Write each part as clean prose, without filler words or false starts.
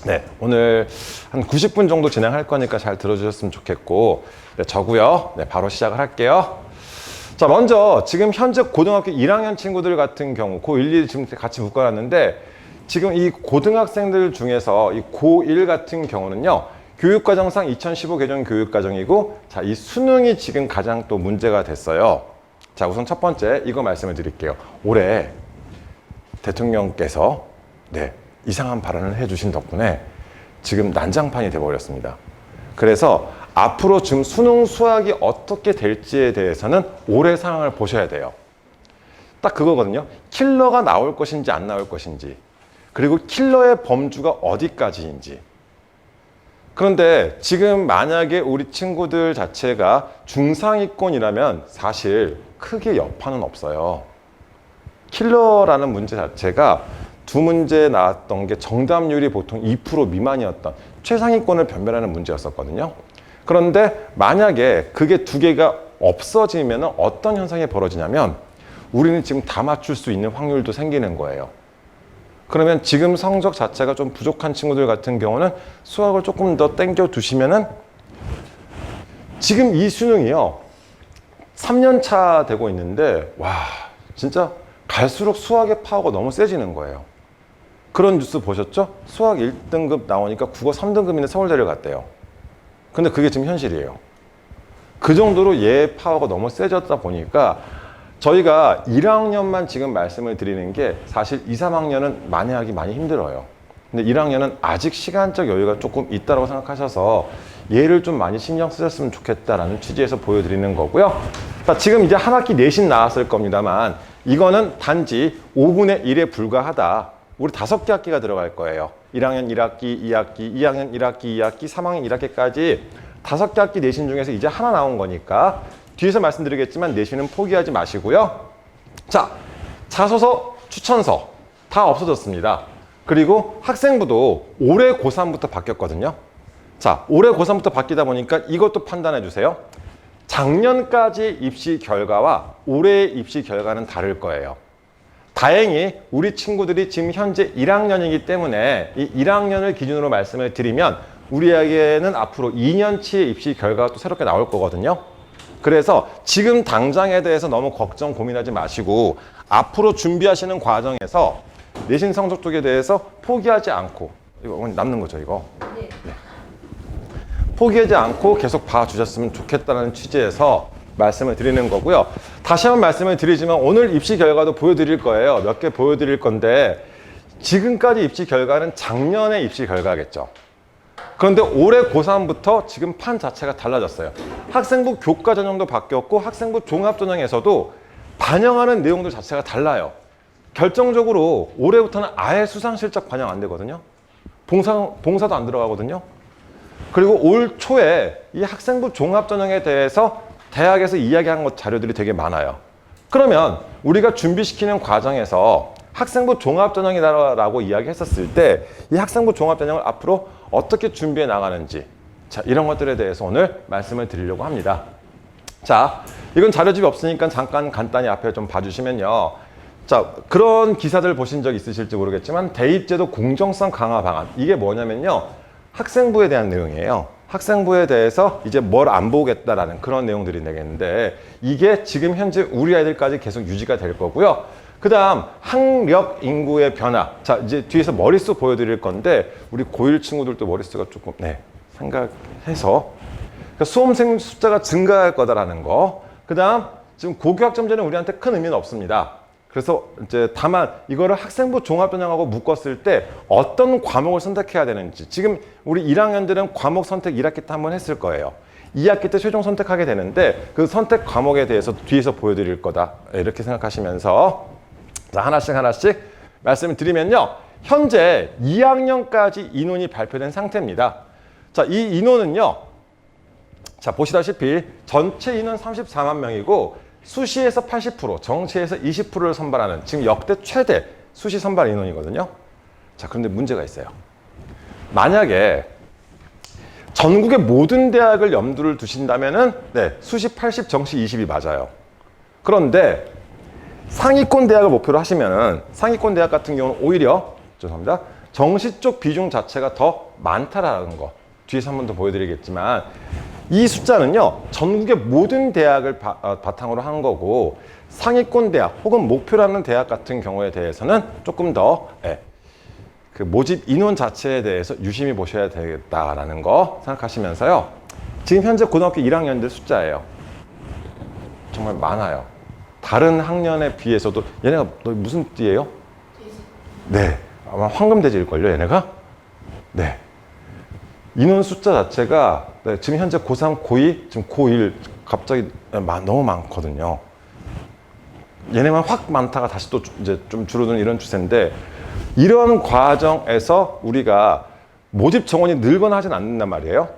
네, 오늘 한 90분 정도 진행할 거니까 잘 들어주셨으면 좋겠고, 네, 저고요. 네, 바로 시작을 할게요. 자, 먼저 지금 현재 고등학교 1학년 친구들 같은 경우 고1, 2 지금 같이 묶어놨는데, 지금 이 고등학생들 중에서 이 고1 같은 경우는요, 교육과정상 2015 개정 교육과정이고, 자, 이 수능이 지금 가장 또 문제가 됐어요. 자, 우선 첫 번째 이거 말씀을 드릴게요. 올해 대통령께서 이상한 발언을 해주신 덕분에 지금 난장판이 돼버렸습니다. 그래서 앞으로 지금 수능 수학이 어떻게 될지에 대해서는 올해 상황을 보셔야 돼요. 딱 그거거든요. 킬러가 나올 것인지 안 나올 것인지, 그리고 킬러의 범주가 어디까지인지. 그런데 지금 만약에 우리 친구들 자체가 중상위권이라면 사실 크게 여파는 없어요. 킬러라는 문제 자체가 두 문제 나왔던 게 정답률이 보통 2% 미만이었던 최상위권을 변별하는 문제였었거든요. 그런데 만약에 그게 두 개가 없어지면 어떤 현상이 벌어지냐면 우리는 지금 다 맞출 수 있는 확률도 생기는 거예요. 그러면 지금 성적 자체가 좀 부족한 친구들 같은 경우는 수학을 조금 더 땡겨 두시면은 지금 이 수능이요 3년 차 되고 있는데 와 진짜 갈수록 수학의 파워가 너무 세지는 거예요. 그런 뉴스 보셨죠? 수학 1등급 나오니까 국어 3등급인데 서울대를 갔대요. 근데 그게 지금 현실이에요. 그 정도로 얘 파워가 너무 세졌다 보니까 저희가 1학년만 지금 말씀을 드리는 게 사실 2, 3학년은 만회하기 많이 힘들어요. 근데 1학년은 아직 시간적 여유가 조금 있다고 생각하셔서 얘를 좀 많이 신경 쓰셨으면 좋겠다라는 취지에서 보여드리는 거고요. 자, 지금 이제 한 학기 내신 나왔을 겁니다만 이거는 단지 5분의 1에 불과하다. 우리 5개 학기가 들어갈 거예요. 1학년 1학기, 2학기, 2학년 1학기, 2학기, 3학년 1학기까지 5개 학기 내신 중에서 이제 하나 나온 거니까 뒤에서 말씀드리겠지만 내신은 포기하지 마시고요. 자, 자소서, 추천서 다 없어졌습니다. 그리고 학생부도 올해 고3부터 바뀌었거든요. 자, 올해 고3부터 바뀌다 보니까 이것도 판단해 주세요. 작년까지 입시 결과와 올해의 입시 결과는 다를 거예요. 다행히 우리 친구들이 지금 현재 1학년이기 때문에 이 1학년을 기준으로 말씀을 드리면 우리에게는 앞으로 2년치의 입시 결과가 또 새롭게 나올 거거든요. 그래서 지금 당장에 대해서 너무 걱정, 고민하지 마시고 앞으로 준비하시는 과정에서 내신 성적 쪽에 대해서 포기하지 않고 이거 남는 거죠, 이거. 네. 포기하지 않고 계속 봐주셨으면 좋겠다는 취지에서 말씀을 드리는 거고요. 다시 한번 말씀을 드리지만 오늘 입시 결과도 보여드릴 거예요. 몇 개 보여드릴 건데 지금까지 입시 결과는 작년의 입시 결과겠죠. 그런데 올해 고3부터 지금 판 자체가 달라졌어요. 학생부 교과 전형도 바뀌었고 학생부 종합 전형에서도 반영하는 내용들 자체가 달라요. 결정적으로 올해부터는 아예 수상 실적 반영 안 되거든요. 봉사도 안 들어가거든요. 그리고 올 초에 이 학생부 종합 전형에 대해서 대학에서 이야기한 것 자료들이 되게 많아요. 그러면 우리가 준비시키는 과정에서 학생부 종합전형이다라고 이야기했었을 때 이 학생부 종합전형을 앞으로 어떻게 준비해 나가는지 자 이런 것들에 대해서 오늘 말씀을 드리려고 합니다. 자, 이건 자료집이 없으니까 잠깐 간단히 앞에 좀 봐주시면요. 자, 그런 기사들 보신 적 있으실지 모르겠지만 대입제도 공정성 강화 방안 이게 뭐냐면요. 학생부에 대한 내용이에요. 학생부에 대해서 이제 뭘 안 보겠다라는 그런 내용들이 되겠는데 이게 지금 현재 우리 아이들까지 계속 유지가 될 거고요. 그 다음 학력 인구의 변화. 자, 이제 뒤에서 머릿수 보여드릴 건데 우리 고1 친구들도 머릿수가 조금 생각해서 그러니까 수험생 숫자가 증가할 거다라는 거. 그 다음 지금 고교학점제는 우리한테 큰 의미는 없습니다. 그래서 이제 다만 이거를 학생부 종합전형하고 묶었을 때 어떤 과목을 선택해야 되는지 지금 우리 1학년들은 과목 선택 1학기 때 한번 했을 거예요. 2학기 때 최종 선택하게 되는데 그 선택 과목에 대해서 뒤에서 보여드릴 거다 이렇게 생각하시면서 자 하나씩 말씀을 드리면요. 현재 2학년까지 인원이 발표된 상태입니다. 자, 이 인원은요. 자, 보시다시피 전체 인원 34만 명이고 수시에서 80%, 정시에서 20%를 선발하는 지금 역대 최대 수시 선발 인원이거든요. 자, 그런데 문제가 있어요. 만약에 전국의 모든 대학을 염두를 두신다면은 수시 80, 정시 20이 맞아요. 그런데 상위권 대학을 목표로 하시면은 상위권 대학 같은 경우는 오히려 죄송합니다. 정시 쪽 비중 자체가 더 많다라는 거 뒤에서 한 번 더 보여드리겠지만 이 숫자는요 전국의 모든 대학을 바탕으로 한 거고 상위권 대학 혹은 목표라는 대학 같은 경우에 대해서는 조금 더 그 모집 인원 자체에 대해서 유심히 보셔야 되겠다라는 거 생각하시면서요. 지금 현재 고등학교 1학년들 숫자예요. 정말 많아요. 다른 학년에 비해서도 얘네가 너 무슨 띠예요? 네, 아마 황금돼지일걸요 얘네가? 네. 인원 숫자 자체가 지금 현재 고3, 고2, 지금 고1 갑자기 너무 많거든요. 얘네만 확 많다가 다시 또 이제 좀 줄어드는 이런 추세인데 이런 과정에서 우리가 모집 정원이 늘거나 하진 않는단 말이에요.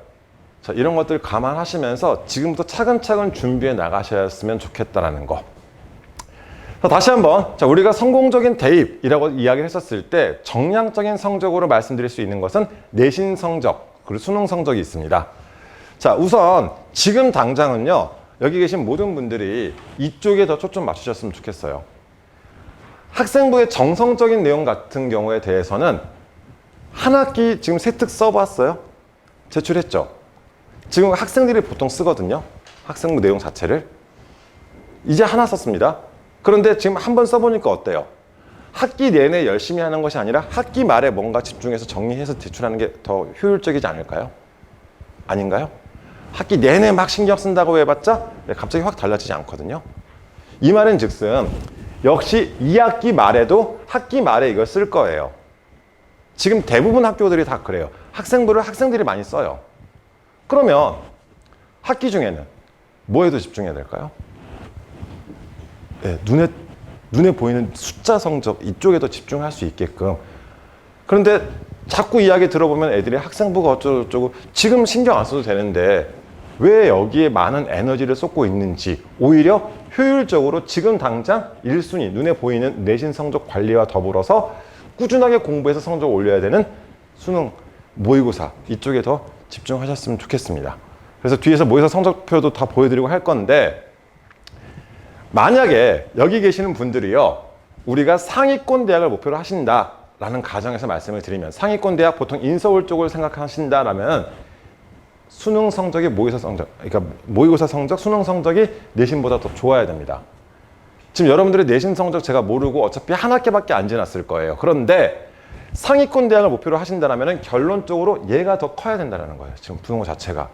자, 이런 것들 감안하시면서 지금부터 차근차근 준비해 나가셨으면 좋겠다라는 거. 다시 한번 자, 우리가 성공적인 대입이라고 이야기를 했었을 때 정량적인 성적으로 말씀드릴 수 있는 것은 내신 성적 그리고 수능 성적이 있습니다. 자, 우선 지금 당장은요 여기 계신 모든 분들이 이쪽에 더 초점 맞추셨으면 좋겠어요. 학생부의 정성적인 내용 같은 경우에 대해서는 한 학기 지금 세특 써봤어요? 제출했죠? 지금 학생들이 보통 쓰거든요. 학생부 내용 자체를. 이제 하나 썼습니다. 그런데 지금 한번 써보니까 어때요? 학기 내내 열심히 하는 것이 아니라 학기 말에 뭔가 집중해서 정리해서 제출하는 게 더 효율적이지 않을까요? 아닌가요? 학기 내내 막 신경 쓴다고 해봤자 갑자기 확 달라지지 않거든요. 이 말은 즉슨 역시 2학기 말에도 학기 말에 이걸 쓸 거예요. 지금 대부분 학교들이 다 그래요. 학생부를 학생들이 많이 써요. 그러면 학기 중에는 뭐에도 집중해야 될까요? 네, 눈에 보이는 숫자 성적 이쪽에 더 집중할 수 있게끔. 그런데 자꾸 이야기 들어보면 애들이 학생부가 어쩌고저쩌고 지금 신경 안 써도 되는데 왜 여기에 많은 에너지를 쏟고 있는지 오히려 효율적으로 지금 당장 1순위 눈에 보이는 내신 성적 관리와 더불어서 꾸준하게 공부해서 성적을 올려야 되는 수능, 모의고사 이쪽에 더 집중하셨으면 좋겠습니다. 그래서 뒤에서 모의고사 성적표도 다 보여드리고 할 건데 만약에 여기 계시는 분들이요 우리가 상위권 대학을 목표로 하신다라는 가정에서 말씀을 드리면 상위권 대학 보통 인서울 쪽을 생각하신다라면 수능 성적이 모의고사 성적, 그러니까 모의고사 성적, 수능 성적이 내신보다 더 좋아야 됩니다. 지금 여러분들의 내신 성적 제가 모르고 어차피 한 학기밖에 안 지났을 거예요. 그런데 상위권 대학을 목표로 하신다면 결론적으로 얘가 더 커야 된다는 거예요. 지금 분호 자체가.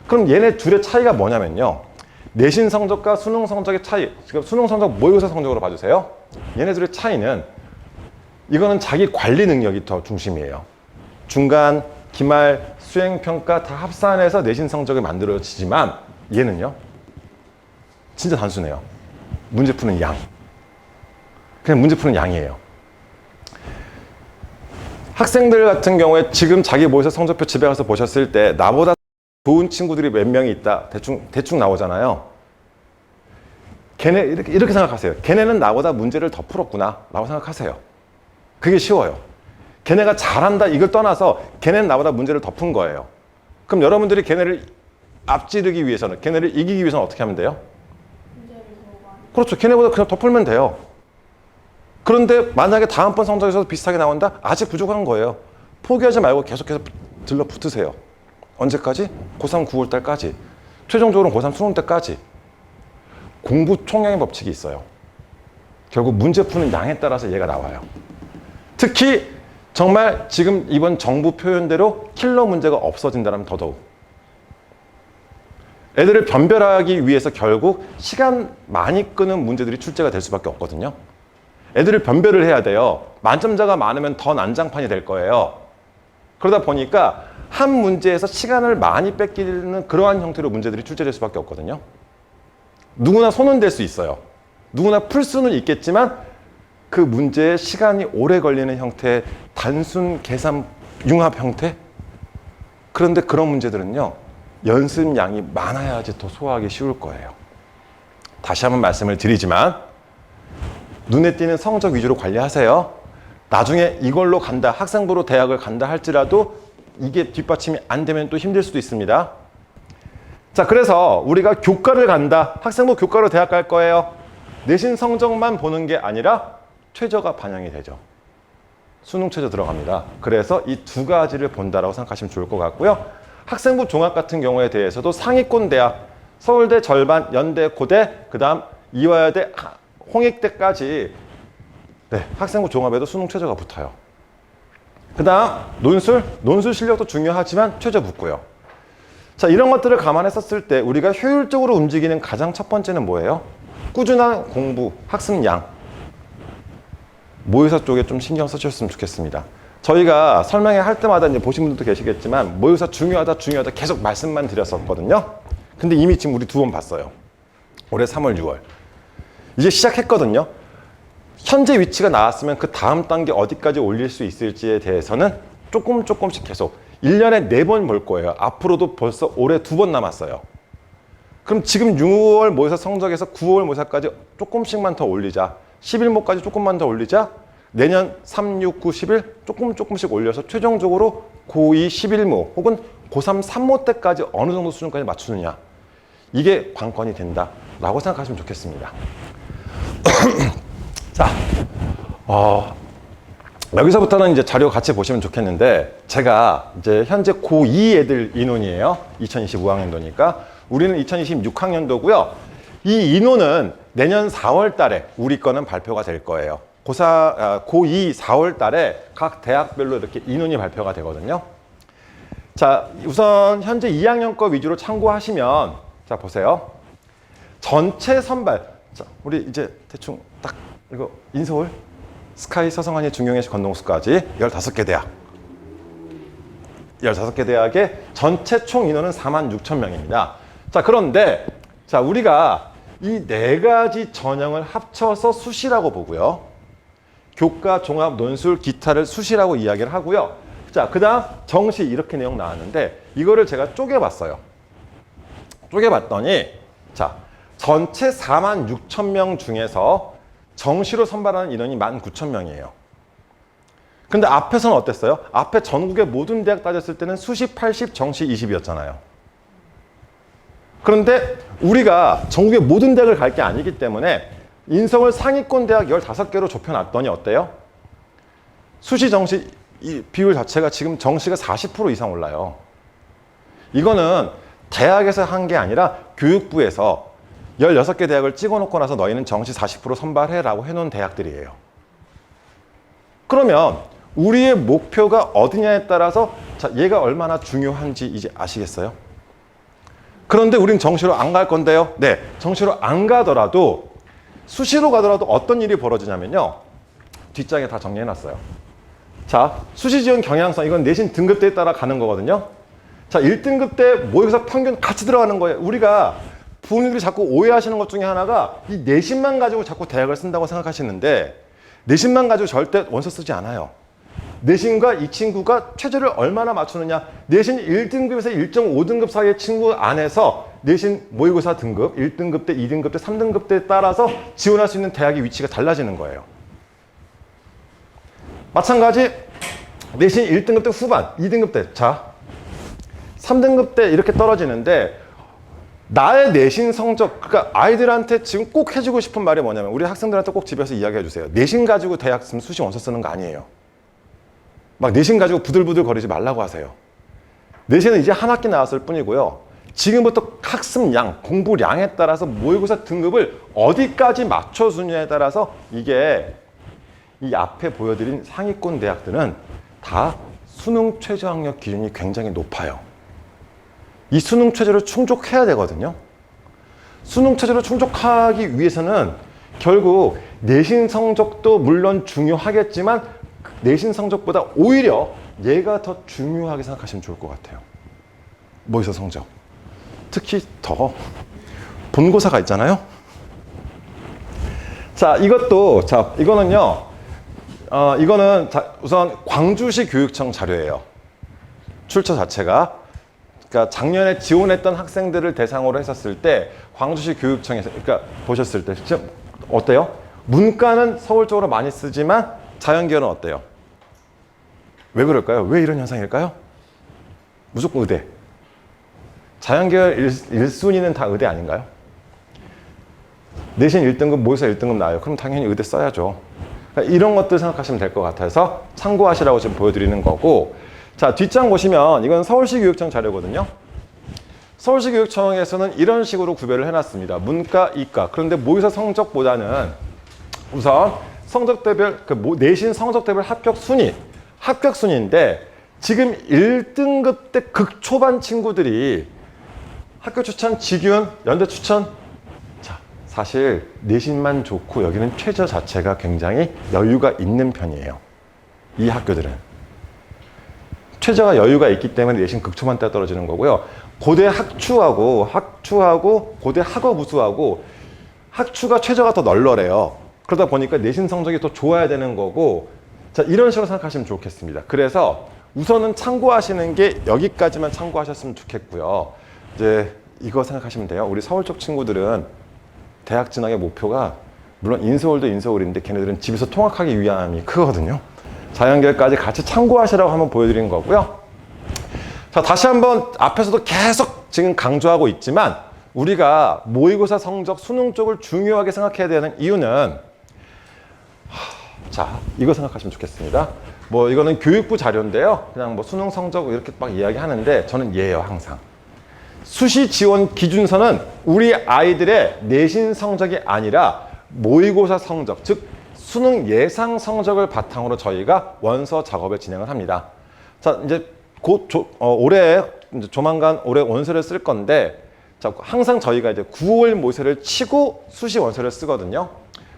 그럼 얘네 둘의 차이가 뭐냐면요. 내신 성적과 수능 성적의 차이, 지금 수능 성적 모의고사 성적으로 봐주세요. 얘네 둘의 차이는 이거는 자기 관리 능력이 더 중심이에요. 중간, 기말, 수행평가 다 합산해서 내신 성적이 만들어지지만 얘는요 진짜 단순해요. 문제 푸는 양. 그냥 문제 푸는 양이에요. 학생들 같은 경우에 지금 자기 모의고사 성적표 집에 가서 보셨을 때 나보다 좋은 친구들이 몇 명이 있다 대충 나오잖아요. 걔네 이렇게 생각하세요. 걔네는 나보다 문제를 더 풀었구나 라고 생각하세요. 그게 쉬워요. 걔네가 잘한다 이걸 떠나서 걔네는 나보다 문제를 더 푼 거예요. 그럼 여러분들이 걔네를 앞지르기 위해서는 걔네를 이기기 위해서는 어떻게 하면 돼요? 그렇죠. 걔네보다 그냥 더 풀면 돼요. 그런데 만약에 다음번 성적에서도 비슷하게 나온다? 아직 부족한 거예요. 포기하지 말고 계속해서 들러붙으세요. 언제까지? 고3 9월 달까지. 최종적으로는 고3 수능 때까지. 공부 총량의 법칙이 있어요. 결국 문제 푸는 양에 따라서 얘가 나와요. 특히 정말 지금 이번 정부 표현대로 킬러 문제가 없어진다면 더더욱. 애들을 변별하기 위해서 결국 시간 많이 끄는 문제들이 출제가 될 수밖에 없거든요. 애들을 변별을 해야 돼요. 만점자가 많으면 더 난장판이 될 거예요. 그러다 보니까 한 문제에서 시간을 많이 뺏기는 그러한 형태로 문제들이 출제될 수밖에 없거든요. 누구나 손은 댈 수 있어요. 누구나 풀 수는 있겠지만 그 문제에 시간이 오래 걸리는 형태의 단순 계산 융합 형태? 그런데 그런 문제들은요 연습량이 많아야지 더 소화하기 쉬울 거예요. 다시 한번 말씀을 드리지만 눈에 띄는 성적 위주로 관리하세요. 나중에 이걸로 간다, 학생부로 대학을 간다 할지라도 이게 뒷받침이 안 되면 또 힘들 수도 있습니다. 자, 그래서 우리가 교과를 간다, 학생부 교과로 대학 갈 거예요. 내신 성적만 보는 게 아니라 최저가 반영이 되죠. 수능 최저 들어갑니다. 그래서 이 두 가지를 본다라고 생각하시면 좋을 것 같고요. 학생부 종합 같은 경우에 대해서도 상위권 대학, 서울대 절반, 연대, 고대, 그 다음 이화여대, 홍익대까지 네, 학생부 종합에도 수능 최저가 붙어요. 그 다음 논술 실력도 중요하지만 최저 붙고요. 자, 이런 것들을 감안했었을 때 우리가 효율적으로 움직이는 가장 첫 번째는 뭐예요? 꾸준한 공부, 학습량. 모의고사 쪽에 좀 신경 써주셨으면 좋겠습니다. 저희가 설명회 할 때마다 이제 보신 분들도 계시겠지만 모의고사 중요하다 계속 말씀만 드렸었거든요. 근데 이미 지금 우리 2번 봤어요. 올해 3월, 6월. 이제 시작했거든요. 현재 위치가 나왔으면 그 다음 단계 어디까지 올릴 수 있을지에 대해서는 조금씩 계속 1년에 4번 볼 거예요. 앞으로도 벌써 올해 2번 남았어요. 그럼 지금 6월 모의고사 성적에서 9월 모의고사까지 조금씩만 더 올리자. 11모까지 조금만 더 올리자. 내년 3, 6, 9, 11 조금씩 올려서 최종적으로 고2 11모 혹은 고3 3모 때까지 어느 정도 수준까지 맞추느냐. 이게 관건이 된다라고 생각하시면 좋겠습니다. 자, 여기서부터는 이제 자료 같이 보시면 좋겠는데 제가 이제 현재 고2 애들 인원이에요. 2025학년도니까 우리는 2026학년도고요. 이 인원은 내년 4월 달에 우리 거는 발표가 될 거예요. 고2 4월 달에 각 대학별로 이렇게 인원이 발표가 되거든요. 자, 우선 현재 2학년 거 위주로 참고하시면 자, 보세요. 전체 선발. 자, 우리 이제 대충 딱 이거 인서울, 스카이, 서성한이, 중경예시, 건동수까지 15개 대학. 15개 대학의 전체 총 인원은 46,000명입니다. 자, 그런데 자, 우리가 이 4가지 전형을 합쳐서 수시라고 보고요. 교과, 종합, 논술, 기타를 수시라고 이야기를 하고요. 자, 그 다음 정시 이렇게 내용 나왔는데 이거를 제가 쪼개봤어요. 쪼개봤더니 자, 전체 46,000명 중에서 정시로 선발하는 인원이 19,000명이에요. 근데 앞에서는 어땠어요? 앞에 전국의 모든 대학 따졌을 때는 수시 80, 정시 20이었잖아요. 그런데 우리가 전국의 모든 대학을 갈 게 아니기 때문에 인서울 상위권 대학 15개로 좁혀놨더니 어때요? 수시, 정시 이 비율 자체가 지금 정시가 40% 이상 올라요. 이거는 대학에서 한 게 아니라 교육부에서 16개 대학을 찍어놓고 나서 너희는 정시 40% 선발해라고 해놓은 대학들이에요. 그러면 우리의 목표가 어디냐에 따라서 자, 얘가 얼마나 중요한지 이제 아시겠어요? 그런데 우린 정시로 안 갈 건데요. 네, 정시로 안 가더라도 수시로 가더라도 어떤 일이 벌어지냐면요. 뒷장에 다 정리해놨어요. 자, 수시 지원 경향성 이건 내신 등급대에 따라 가는 거거든요. 자, 1등급 때 모의고사 평균 같이 들어가는 거예요. 우리가 부모님들이 자꾸 오해하시는 것 중에 하나가 이 내신만 가지고 자꾸 대학을 쓴다고 생각하시는데 내신만 가지고 절대 원서 쓰지 않아요. 내신과 이 친구가 최저를 얼마나 맞추느냐. 내신 1등급에서 1.5등급 사이의 친구 안에서 내신 모의고사 등급 1등급 때, 2등급 때, 3등급 때에 따라서 지원할 수 있는 대학의 위치가 달라지는 거예요. 마찬가지 내신 1등급 때 후반, 2등급 때 자 3등급 때 이렇게 떨어지는데 나의 내신 성적, 그러니까 아이들한테 지금 꼭 해주고 싶은 말이 뭐냐면 우리 학생들한테 꼭 집에서 이야기해 주세요. 내신 가지고 대학 쓰면 수시 원서 쓰는 거 아니에요. 막 내신 가지고 부들부들 거리지 말라고 하세요. 내신은 이제 한 학기 나왔을 뿐이고요. 지금부터 학습량, 공부량에 따라서 모의고사 등급을 어디까지 맞춰주느냐에 따라서 이게 이 앞에 보여드린 상위권 대학들은 다 수능 최저 학력 기준이 굉장히 높아요. 이 수능 최저를 충족해야 되거든요. 수능 최저를 충족하기 위해서는 결국 내신 성적도 물론 중요하겠지만 내신 성적보다 오히려 얘가 더 중요하게 생각하시면 좋을 것 같아요. 모의고사 성적. 특히 더 본고사가 있잖아요. 자, 이것도 자, 이거는요. 이거는 우선 광주시 교육청 자료예요. 출처 자체가. 그러니까 작년에 지원했던 학생들을 대상으로 했었을 때 광주시 교육청에서 그러니까 보셨을 때 지금 어때요? 문과는 서울 쪽으로 많이 쓰지만 자연계열은 어때요? 왜 그럴까요? 왜 이런 현상일까요? 무조건 의대. 자연계열 1순위는 다 의대 아닌가요? 내신 1등급, 모의고사 1등급 나와요. 그럼 당연히 의대 써야죠. 그러니까 이런 것들 생각하시면 될 것 같아서 참고하시라고 지금 보여드리는 거고, 자, 뒷장 보시면 이건 서울시 교육청 자료거든요. 서울시 교육청에서는 이런 식으로 구별을 해놨습니다. 문과, 이과. 그런데 모의고사 성적보다는 우선 성적대별, 내신 성적대별 합격 순위인데 지금 1등급 때 극초반 친구들이 학교 추천, 직윤, 연대 추천. 자, 사실 내신만 좋고 여기는 최저 자체가 굉장히 여유가 있는 편이에요. 이 학교들은. 최저가 여유가 있기 때문에 내신 극초반 때 떨어지는 거고요. 고대 학추하고 고대 학업우수하고 학추가 최저가 더 널널해요. 그러다 보니까 내신 성적이 더 좋아야 되는 거고, 자, 이런 식으로 생각하시면 좋겠습니다. 그래서 우선은 참고하시는 게 여기까지만 참고하셨으면 좋겠고요. 이제 이거 생각하시면 돼요. 우리 서울 쪽 친구들은 대학 진학의 목표가 물론 인서울도 인서울인데 걔네들은 집에서 통학하기 위함이 크거든요. 자연계까지 같이 참고하시라고 한번 보여드린 거고요. 자, 다시 한번 앞에서도 계속 지금 강조하고 있지만 우리가 모의고사 성적, 수능 쪽을 중요하게 생각해야 되는 이유는 자, 이거 생각하시면 좋겠습니다. 뭐 이거는 교육부 자료인데요. 그냥 뭐 수능 성적 이렇게 막 이야기하는데 저는 얘예요, 항상. 수시 지원 기준서는 우리 아이들의 내신 성적이 아니라 모의고사 성적, 즉 수능 예상 성적을 바탕으로 저희가 원서 작업을 진행을 합니다. 자, 이제 조만간 올해 원서를 쓸 건데, 자, 항상 저희가 이제 9월 모의고사를 치고 수시 원서를 쓰거든요.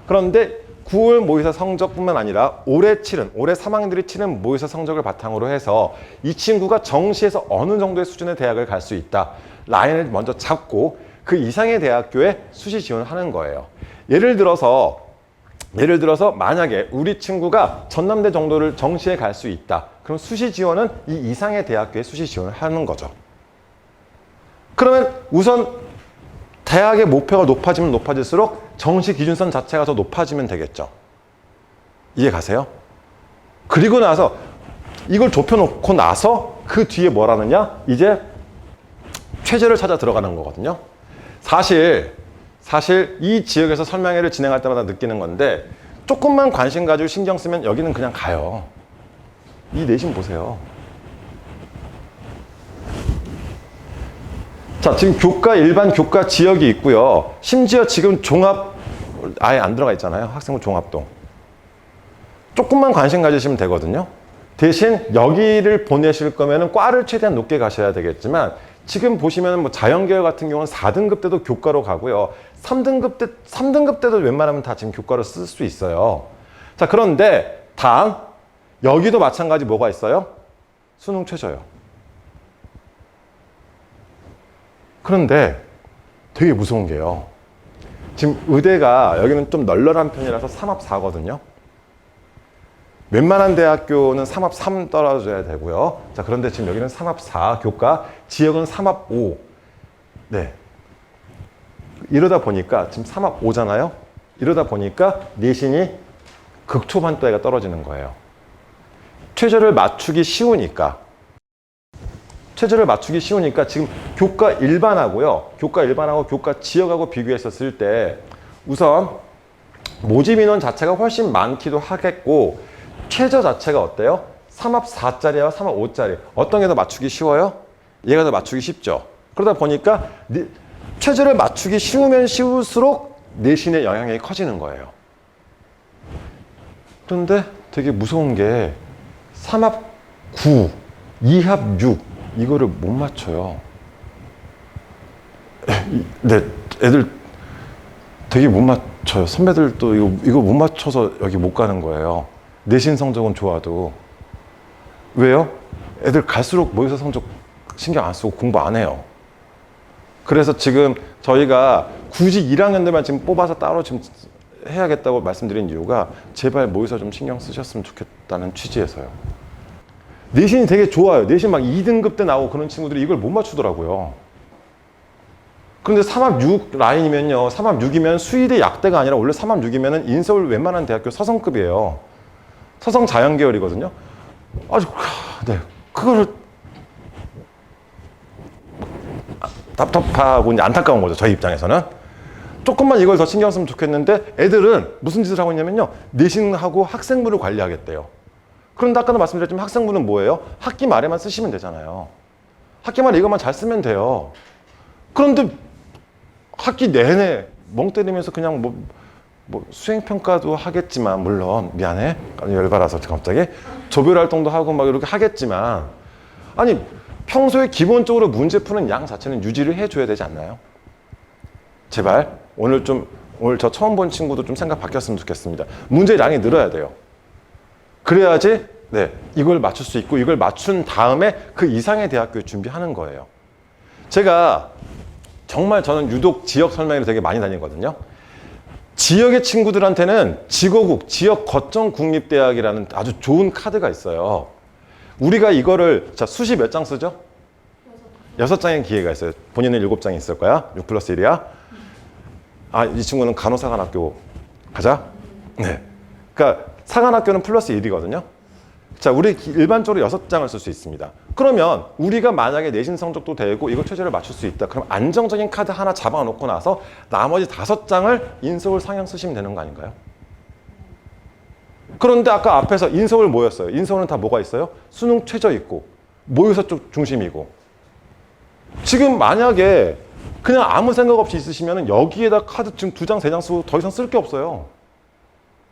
그런데 9월 모의고사 성적뿐만 아니라 올해 3학년들이 치는 모의고사 성적을 바탕으로 해서 이 친구가 정시에서 어느 정도의 수준의 대학을 갈 수 있다. 라인을 먼저 잡고 그 이상의 대학교에 수시 지원을 하는 거예요. 예를 들어서 만약에 우리 친구가 전남대 정도를 정시에 갈 수 있다. 그럼 수시 지원은 이 이상의 대학교에 수시 지원을 하는 거죠. 그러면 우선 대학의 목표가 높아지면 높아질수록 정시 기준선 자체가 더 높아지면 되겠죠. 이해 가세요? 그리고 나서 이걸 좁혀놓고 나서 그 뒤에 뭘 하느냐? 이제 최저를 찾아 들어가는 거거든요. 사실 이 지역에서 설명회를 진행할 때마다 느끼는 건데 조금만 관심 가지고 신경 쓰면 여기는 그냥 가요. 이 내신 보세요. 자, 지금 일반 교과 지역이 있고요. 심지어 지금 종합 아예 안 들어가 있잖아요. 학생부 종합도. 조금만 관심 가지시면 되거든요. 대신 여기를 보내실 거면은 과를 최대한 높게 가셔야 되겠지만 지금 보시면 뭐 자연계열 같은 경우는 4등급 때도 교과로 가고요. 3등급 때도 웬만하면 다 지금 교과로 쓸 수 있어요. 자, 그런데 다음 여기도 마찬가지 뭐가 있어요? 수능 최저요. 그런데 되게 무서운 게요. 지금 의대가 여기는 좀 널널한 편이라서 3합 4거든요. 웬만한 대학교는 3합 3 떨어져야 되고요. 자, 그런데 지금 여기는 3합 4 교과, 지역은 3합 5. 네. 이러다 보니까 지금 3합 5잖아요. 이러다 보니까 내신이 극초반대가 떨어지는 거예요. 최저를 맞추기 쉬우니까 지금 교과 일반하고 교과 지역하고 비교했었을 때 우선 모집 인원 자체가 훨씬 많기도 하겠고 최저 자체가 어때요? 3합 4짜리와 3합 5짜리 어떤 게 더 맞추기 쉬워요? 얘가 더 맞추기 쉽죠. 그러다 보니까 최저를 맞추기 쉬우면 쉬울수록 내신의 영향이 커지는 거예요. 그런데 되게 무서운 게 3합 9, 2합 6 이거를 못 맞춰요. 네, 애들 되게 못 맞춰요. 선배들도 이거 못 맞춰서 여기 못 가는 거예요. 내신 성적은 좋아도. 왜요? 애들 갈수록 모의고사 성적 신경 안 쓰고 공부 안 해요. 그래서 지금 저희가 굳이 1학년들만 지금 뽑아서 따로 지금 해야겠다고 말씀드린 이유가 제발 모의고사 좀 신경 쓰셨으면 좋겠다는 취지에서요. 내신이 되게 좋아요. 내신 막 2등급 때 나오고 그런 친구들이 이걸 못 맞추더라고요. 그런데 3합 6 라인이면요. 3합 6이면 수의대 약대가 아니라 원래 3합 6이면 인서울 웬만한 대학교 서성급이에요. 서성 자연계열이거든요. 아주 네. 그거를 답답하고 이제 안타까운 거죠. 저희 입장에서는. 조금만 이걸 더 신경 쓰면 좋겠는데 애들은 무슨 짓을 하고 있냐면요. 내신하고 학생부를 관리하겠대요. 그런데 아까도 말씀드렸지만 학생부는 뭐예요? 학기 말에만 쓰시면 되잖아요. 학기 말에 이것만 잘 쓰면 돼요. 그런데 학기 내내 멍 때리면서 그냥 뭐 수행평가도 하겠지만, 물론 미안해 열받아서 갑자기 조별활동도 하고 막 이렇게 하겠지만, 아니 평소에 기본적으로 문제 푸는 양 자체는 유지를 해줘야 되지 않나요? 제발 오늘 저 처음 본 친구도 좀 생각 바뀌었으면 좋겠습니다. 문제 양이 늘어야 돼요. 그래야지 이걸 맞출 수 있고, 이걸 맞춘 다음에 그 이상의 대학교에 준비하는 거예요. 제가 정말 저는 유독 지역 설명회를 되게 많이 다니거든요. 지역의 친구들한테는 지고국, 지역 거점 국립대학이라는 아주 좋은 카드가 있어요. 우리가 이거를 수시 몇 장 쓰죠? 6장의 기회가 있어요. 본인은 7장이 있을 거야. 6+1이야. 이 친구는 간호사관학교 가자. 네. 그러니까 사관학교는 플러스 1이거든요. 자, 우리 일반적으로 6장을 쓸 수 있습니다. 그러면 우리가 만약에 내신 성적도 되고 이거 최저를 맞출 수 있다. 그럼 안정적인 카드 하나 잡아놓고 나서 나머지 5장을 인서울 상향 쓰시면 되는 거 아닌가요? 그런데 아까 앞에서 인서울 뭐였어요? 인서울은 다 뭐가 있어요? 수능 최저 있고 모의고사 쪽 중심이고. 지금 만약에 그냥 아무 생각 없이 있으시면 여기에다 카드 지금 2장, 3장 쓰고 더 이상 쓸 게 없어요.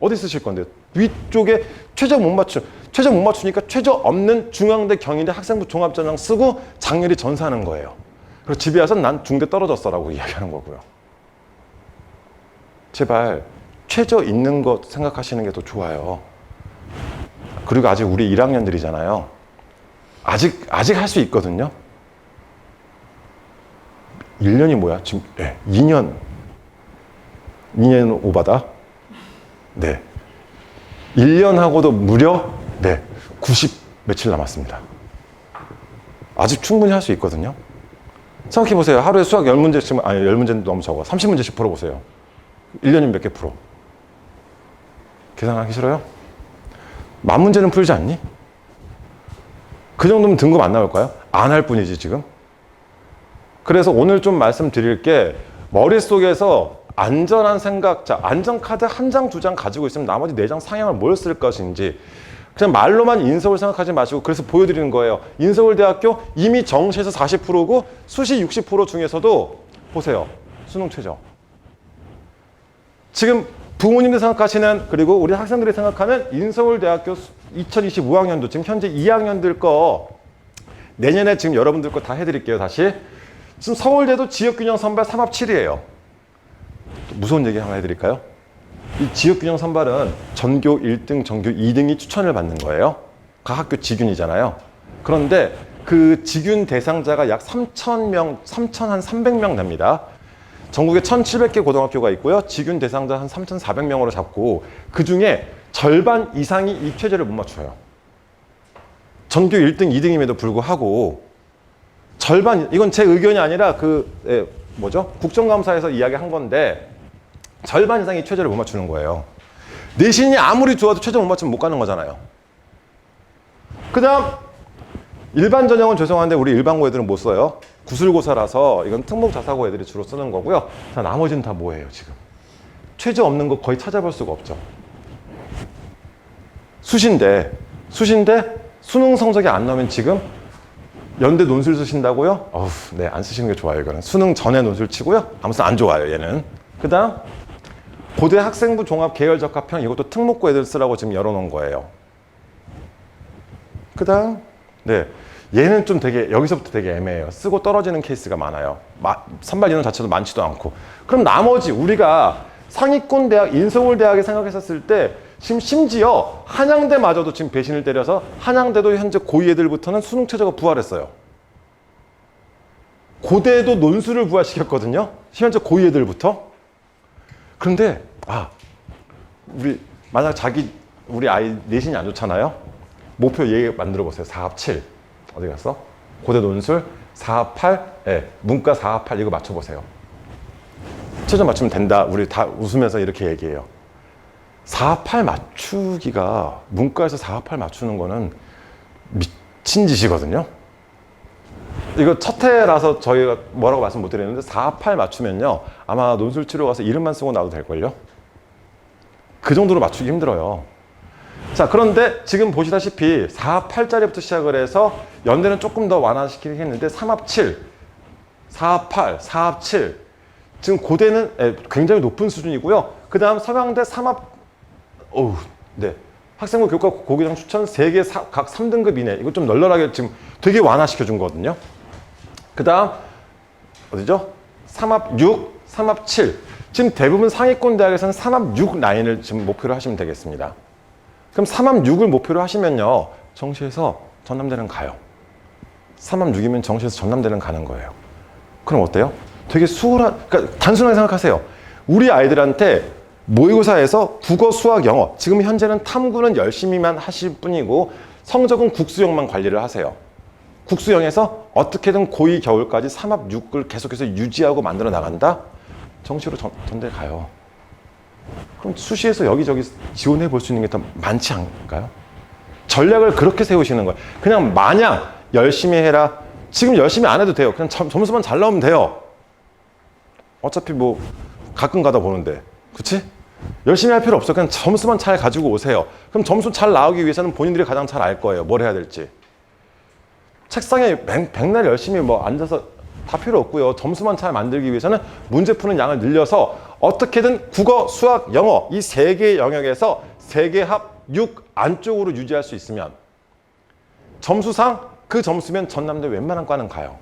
어디 쓰실 건데? 위쪽에 최저 못 맞추니까 최저 없는 중앙대, 경희대 학생부 종합전형 쓰고 장렬히 전사하는 거예요. 그리고 집에 와서 난 중대 떨어졌어라고 이야기하는 거고요. 제발 최저 있는 것 생각하시는 게 더 좋아요. 그리고 아직 우리 1학년들이잖아요. 아직 할 수 있거든요. 1년이 뭐야? 지금 2년 오바다. 네. 1년하고도 무려 90 며칠 남았습니다. 아직 충분히 할 수 있거든요. 생각해보세요. 하루에 수학 10문제씩, 10문제는 너무 적어. 30문제씩 풀어보세요. 1년이면 몇 개 풀어? 계산하기 싫어요? 10,000문제는 풀지 않니? 그 정도면 등급 안 나올까요? 안 할 뿐이지 지금. 그래서 오늘 좀 말씀드릴 게, 머릿속에서 안전한 생각, 안전카드 1장, 2장 가지고 있으면 나머지 4장 상향을 뭘 쓸 것인지, 그냥 말로만 인서울 생각하지 마시고, 그래서 보여드리는 거예요. 인서울대학교 이미 정시에서 40%고 수시 60% 중에서도 보세요. 수능 최저. 지금 부모님들 생각하시는, 그리고 우리 학생들이 생각하는 인서울대학교 2025학년도 지금 현재 2학년들 거 내년에 지금 여러분들 거 다 해드릴게요. 다시. 지금 서울대도 지역균형 선발 3합 7이에요. 무서운 얘기 하나 해드릴까요? 이 지역균형 선발은 전교 1등, 전교 2등이 추천을 받는 거예요. 각 학교 지균이잖아요. 그런데 그 지균 대상자가 약 3,000명, 3,300명 됩니다. 전국에 1,700개 고등학교가 있고요. 지균 대상자 한 3,400명으로 잡고, 그 중에 절반 이상이 이 최저를 못 맞춰요. 전교 1등, 2등임에도 불구하고 절반, 이건 제 의견이 아니라 국정감사에서 이야기한 건데, 절반 이상이 최저를 못 맞추는 거예요. 내신이 아무리 좋아도 최저 못 맞추면 못 가는 거잖아요. 그 다음 일반 전형은 죄송한데 우리 일반고 애들은 못 써요. 구술고사라서 이건 특목 자사고 애들이 주로 쓰는 거고요. 자, 나머지는 다 뭐예요 지금? 최저 없는 거 거의 찾아볼 수가 없죠. 수시인데 수능 성적이 안 나오면 지금 연대 논술 쓰신다고요? 안 쓰시는 게 좋아요. 이거는 수능 전에 논술 치고요. 아무튼 안 좋아요, 얘는. 그 다음 고대 학생부 종합 계열 적합형, 이것도 특목고 애들 쓰라고 지금 열어놓은 거예요. 그 다음 얘는 좀 되게, 여기서부터 되게 애매해요. 쓰고 떨어지는 케이스가 많아요. 선발 인원 자체도 많지도 않고. 그럼 나머지 우리가 상위권 대학, 인서울대학에 생각했었을 때 지금 심지어 한양대마저도 지금 배신을 때려서, 한양대도 현재 고2 애들부터는 수능 최저가 부활했어요. 고대도 논술을 부활시켰거든요. 현재 고2 애들부터. 그런데 만약 우리 아이 내신이 안 좋잖아요. 목표 얘 만들어 보세요. 4합 7. 어디 갔어? 고대 논술 4합 8. 문과 4합 8 이거 맞춰 보세요. 최저 맞추면 된다. 우리 다 웃으면서 이렇게 얘기해요. 4합 8 맞추기가, 문과에서 4합 8 맞추는 거는 미친 짓이거든요. 이거 첫 해라서 저희가 뭐라고 말씀 못 드리는데 4, 8 맞추면요. 아마 논술치료 가서 이름만 쓰고 나도 될걸요? 그 정도로 맞추기 힘들어요. 자, 그런데 지금 보시다시피 4, 8짜리부터 시작을 해서 연대는 조금 더 완화시키긴 했는데 3합 7, 4합 8, 4합 7 지금 고대는 굉장히 높은 수준이고요. 그 다음 서강대 3합 네. 학생부 교과 고교장 추천 3개 각 3등급 이내. 이거 좀 널널하게 지금 되게 완화시켜 준 거거든요. 그 다음 어디죠? 3합 6, 3합 7. 지금 대부분 상위권 대학에서는 3합 6 라인을 지금 목표로 하시면 되겠습니다. 그럼 3합 6을 목표로 하시면요. 정시에서 전남대는 가요. 3합 6이면 정시에서 전남대는 가는 거예요. 그럼 어때요? 되게 수월한, 그러니까 단순하게 생각하세요. 우리 아이들한테 모의고사에서 국어, 수학, 영어, 지금 현재는 탐구는 열심히만 하실 뿐이고 성적은 국수형만 관리를 하세요. 국수형에서 어떻게든 고2 겨울까지 3합 6을 계속해서 유지하고 만들어 나간다? 정시로 전대 가요. 그럼 수시에서 여기저기 지원해 볼 수 있는 게 더 많지 않을까요? 전략을 그렇게 세우시는 거예요. 그냥 마냥 열심히 해라. 지금 열심히 안 해도 돼요. 그냥 점수만 잘 나오면 돼요. 어차피 뭐 가끔 가다 보는데. 그치? 열심히 할 필요 없어. 그냥 점수만 잘 가지고 오세요. 그럼 점수 잘 나오기 위해서는 본인들이 가장 잘 알 거예요. 뭘 해야 될지. 책상에 백날 열심히 뭐 앉아서 다 필요 없고요. 점수만 잘 만들기 위해서는 문제 푸는 양을 늘려서 어떻게든 국어, 수학, 영어 이 3개의 영역에서 3개 합 6 안쪽으로 유지할 수 있으면 점수상 그 점수면 전남대 웬만한 과는 가요.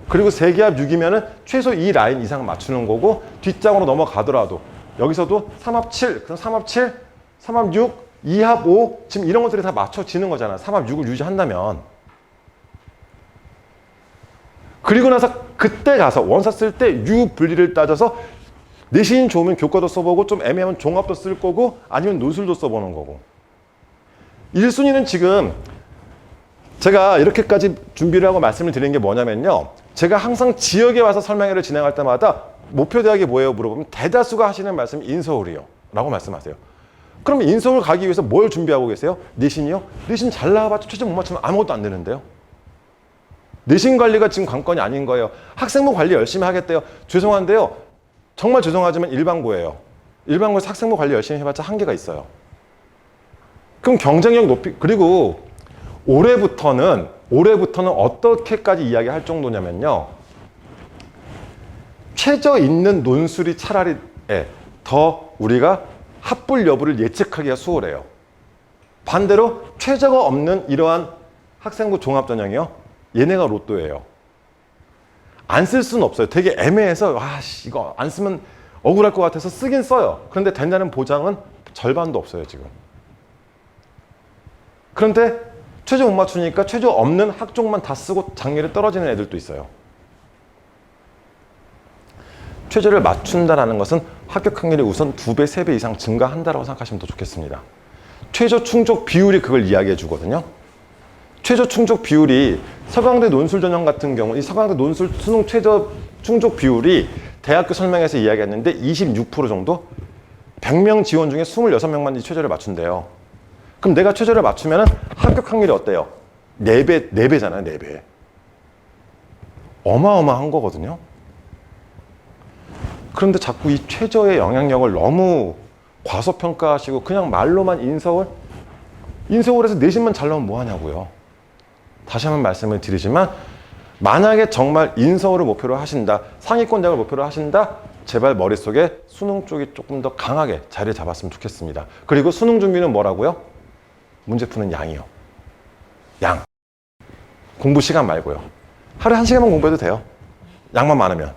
그리고 3개 합 6이면은 최소 이 라인 이상 맞추는 거고 뒷장으로 넘어가더라도 여기서도 3합 7, 그럼 3합 7, 3합 6, 2합 5 지금 이런 것들이 다 맞춰지는 거잖아. 3합 6을 유지한다면. 그리고 나서 그때 가서 원서 쓸 때 유 분리를 따져서 내신이 좋으면 교과도 써보고 좀 애매하면 종합도 쓸 거고 아니면 논술도 써보는 거고. 1순위는 지금 제가 이렇게까지 준비를 하고 말씀을 드리는 게 뭐냐면요. 제가 항상 지역에 와서 설명회를 진행할 때마다 목표 대학이 뭐예요? 물어보면 대다수가 하시는 말씀이 인서울이요. 라고 말씀하세요. 그럼 인서울 가기 위해서 뭘 준비하고 계세요? 내신이요? 내신 잘 나와봤자 최종 못 맞추면 아무것도 안 되는데요. 내신 관리가 지금 관건이 아닌 거예요. 학생부 관리 열심히 하겠대요. 죄송한데요. 정말 죄송하지만 일반고예요. 일반고에서 학생부 관리 열심히 해봤자 한계가 있어요. 그럼 경쟁력 높이, 그리고 올해부터는 어떻게까지 이야기할 정도냐면요. 최저 있는 논술이 차라리 더 우리가 합불 여부를 예측하기가 수월해요. 반대로 최저가 없는 이러한 학생부 종합전형이요. 얘네가 로또예요. 안 쓸 수는 없어요. 되게 애매해서 이거 안 쓰면 억울할 것 같아서 쓰긴 써요. 그런데 된다는 보장은 절반도 없어요, 지금. 그런데 최저 못 맞추니까 최저 없는 학종만 다 쓰고 장미를 떨어지는 애들도 있어요. 최저를 맞춘다는 것은 합격 확률이 우선 2배, 3배 이상 증가한다고 생각하시면 더 좋겠습니다. 최저 충족 비율이 그걸 이야기해 주거든요. 최저 충족 비율이 서강대 논술 전형 같은 경우 이 서강대 논술 수능 최저 충족 비율이 대학교 설명에서 이야기했는데 26% 정도? 100명 지원 중에 26명만 이 최저를 맞춘대요. 그럼 내가 최저를 맞추면 합격 확률이 어때요? 4배잖아요, 4배. 어마어마한 거거든요. 그런데 자꾸 이 최저의 영향력을 너무 과소평가하시고 그냥 말로만 인서울에서 내신만 잘 나오면 뭐 하냐고요. 다시 한번 말씀을 드리지만 만약에 정말 인서울을 목표로 하신다, 상위권 대학을 목표로 하신다, 제발 머릿속에 수능 쪽이 조금 더 강하게 자리를 잡았으면 좋겠습니다. 그리고 수능 준비는 뭐라고요? 문제 푸는 양이요. 양. 공부 시간 말고요. 하루에 1시간만 공부해도 돼요. 양만 많으면.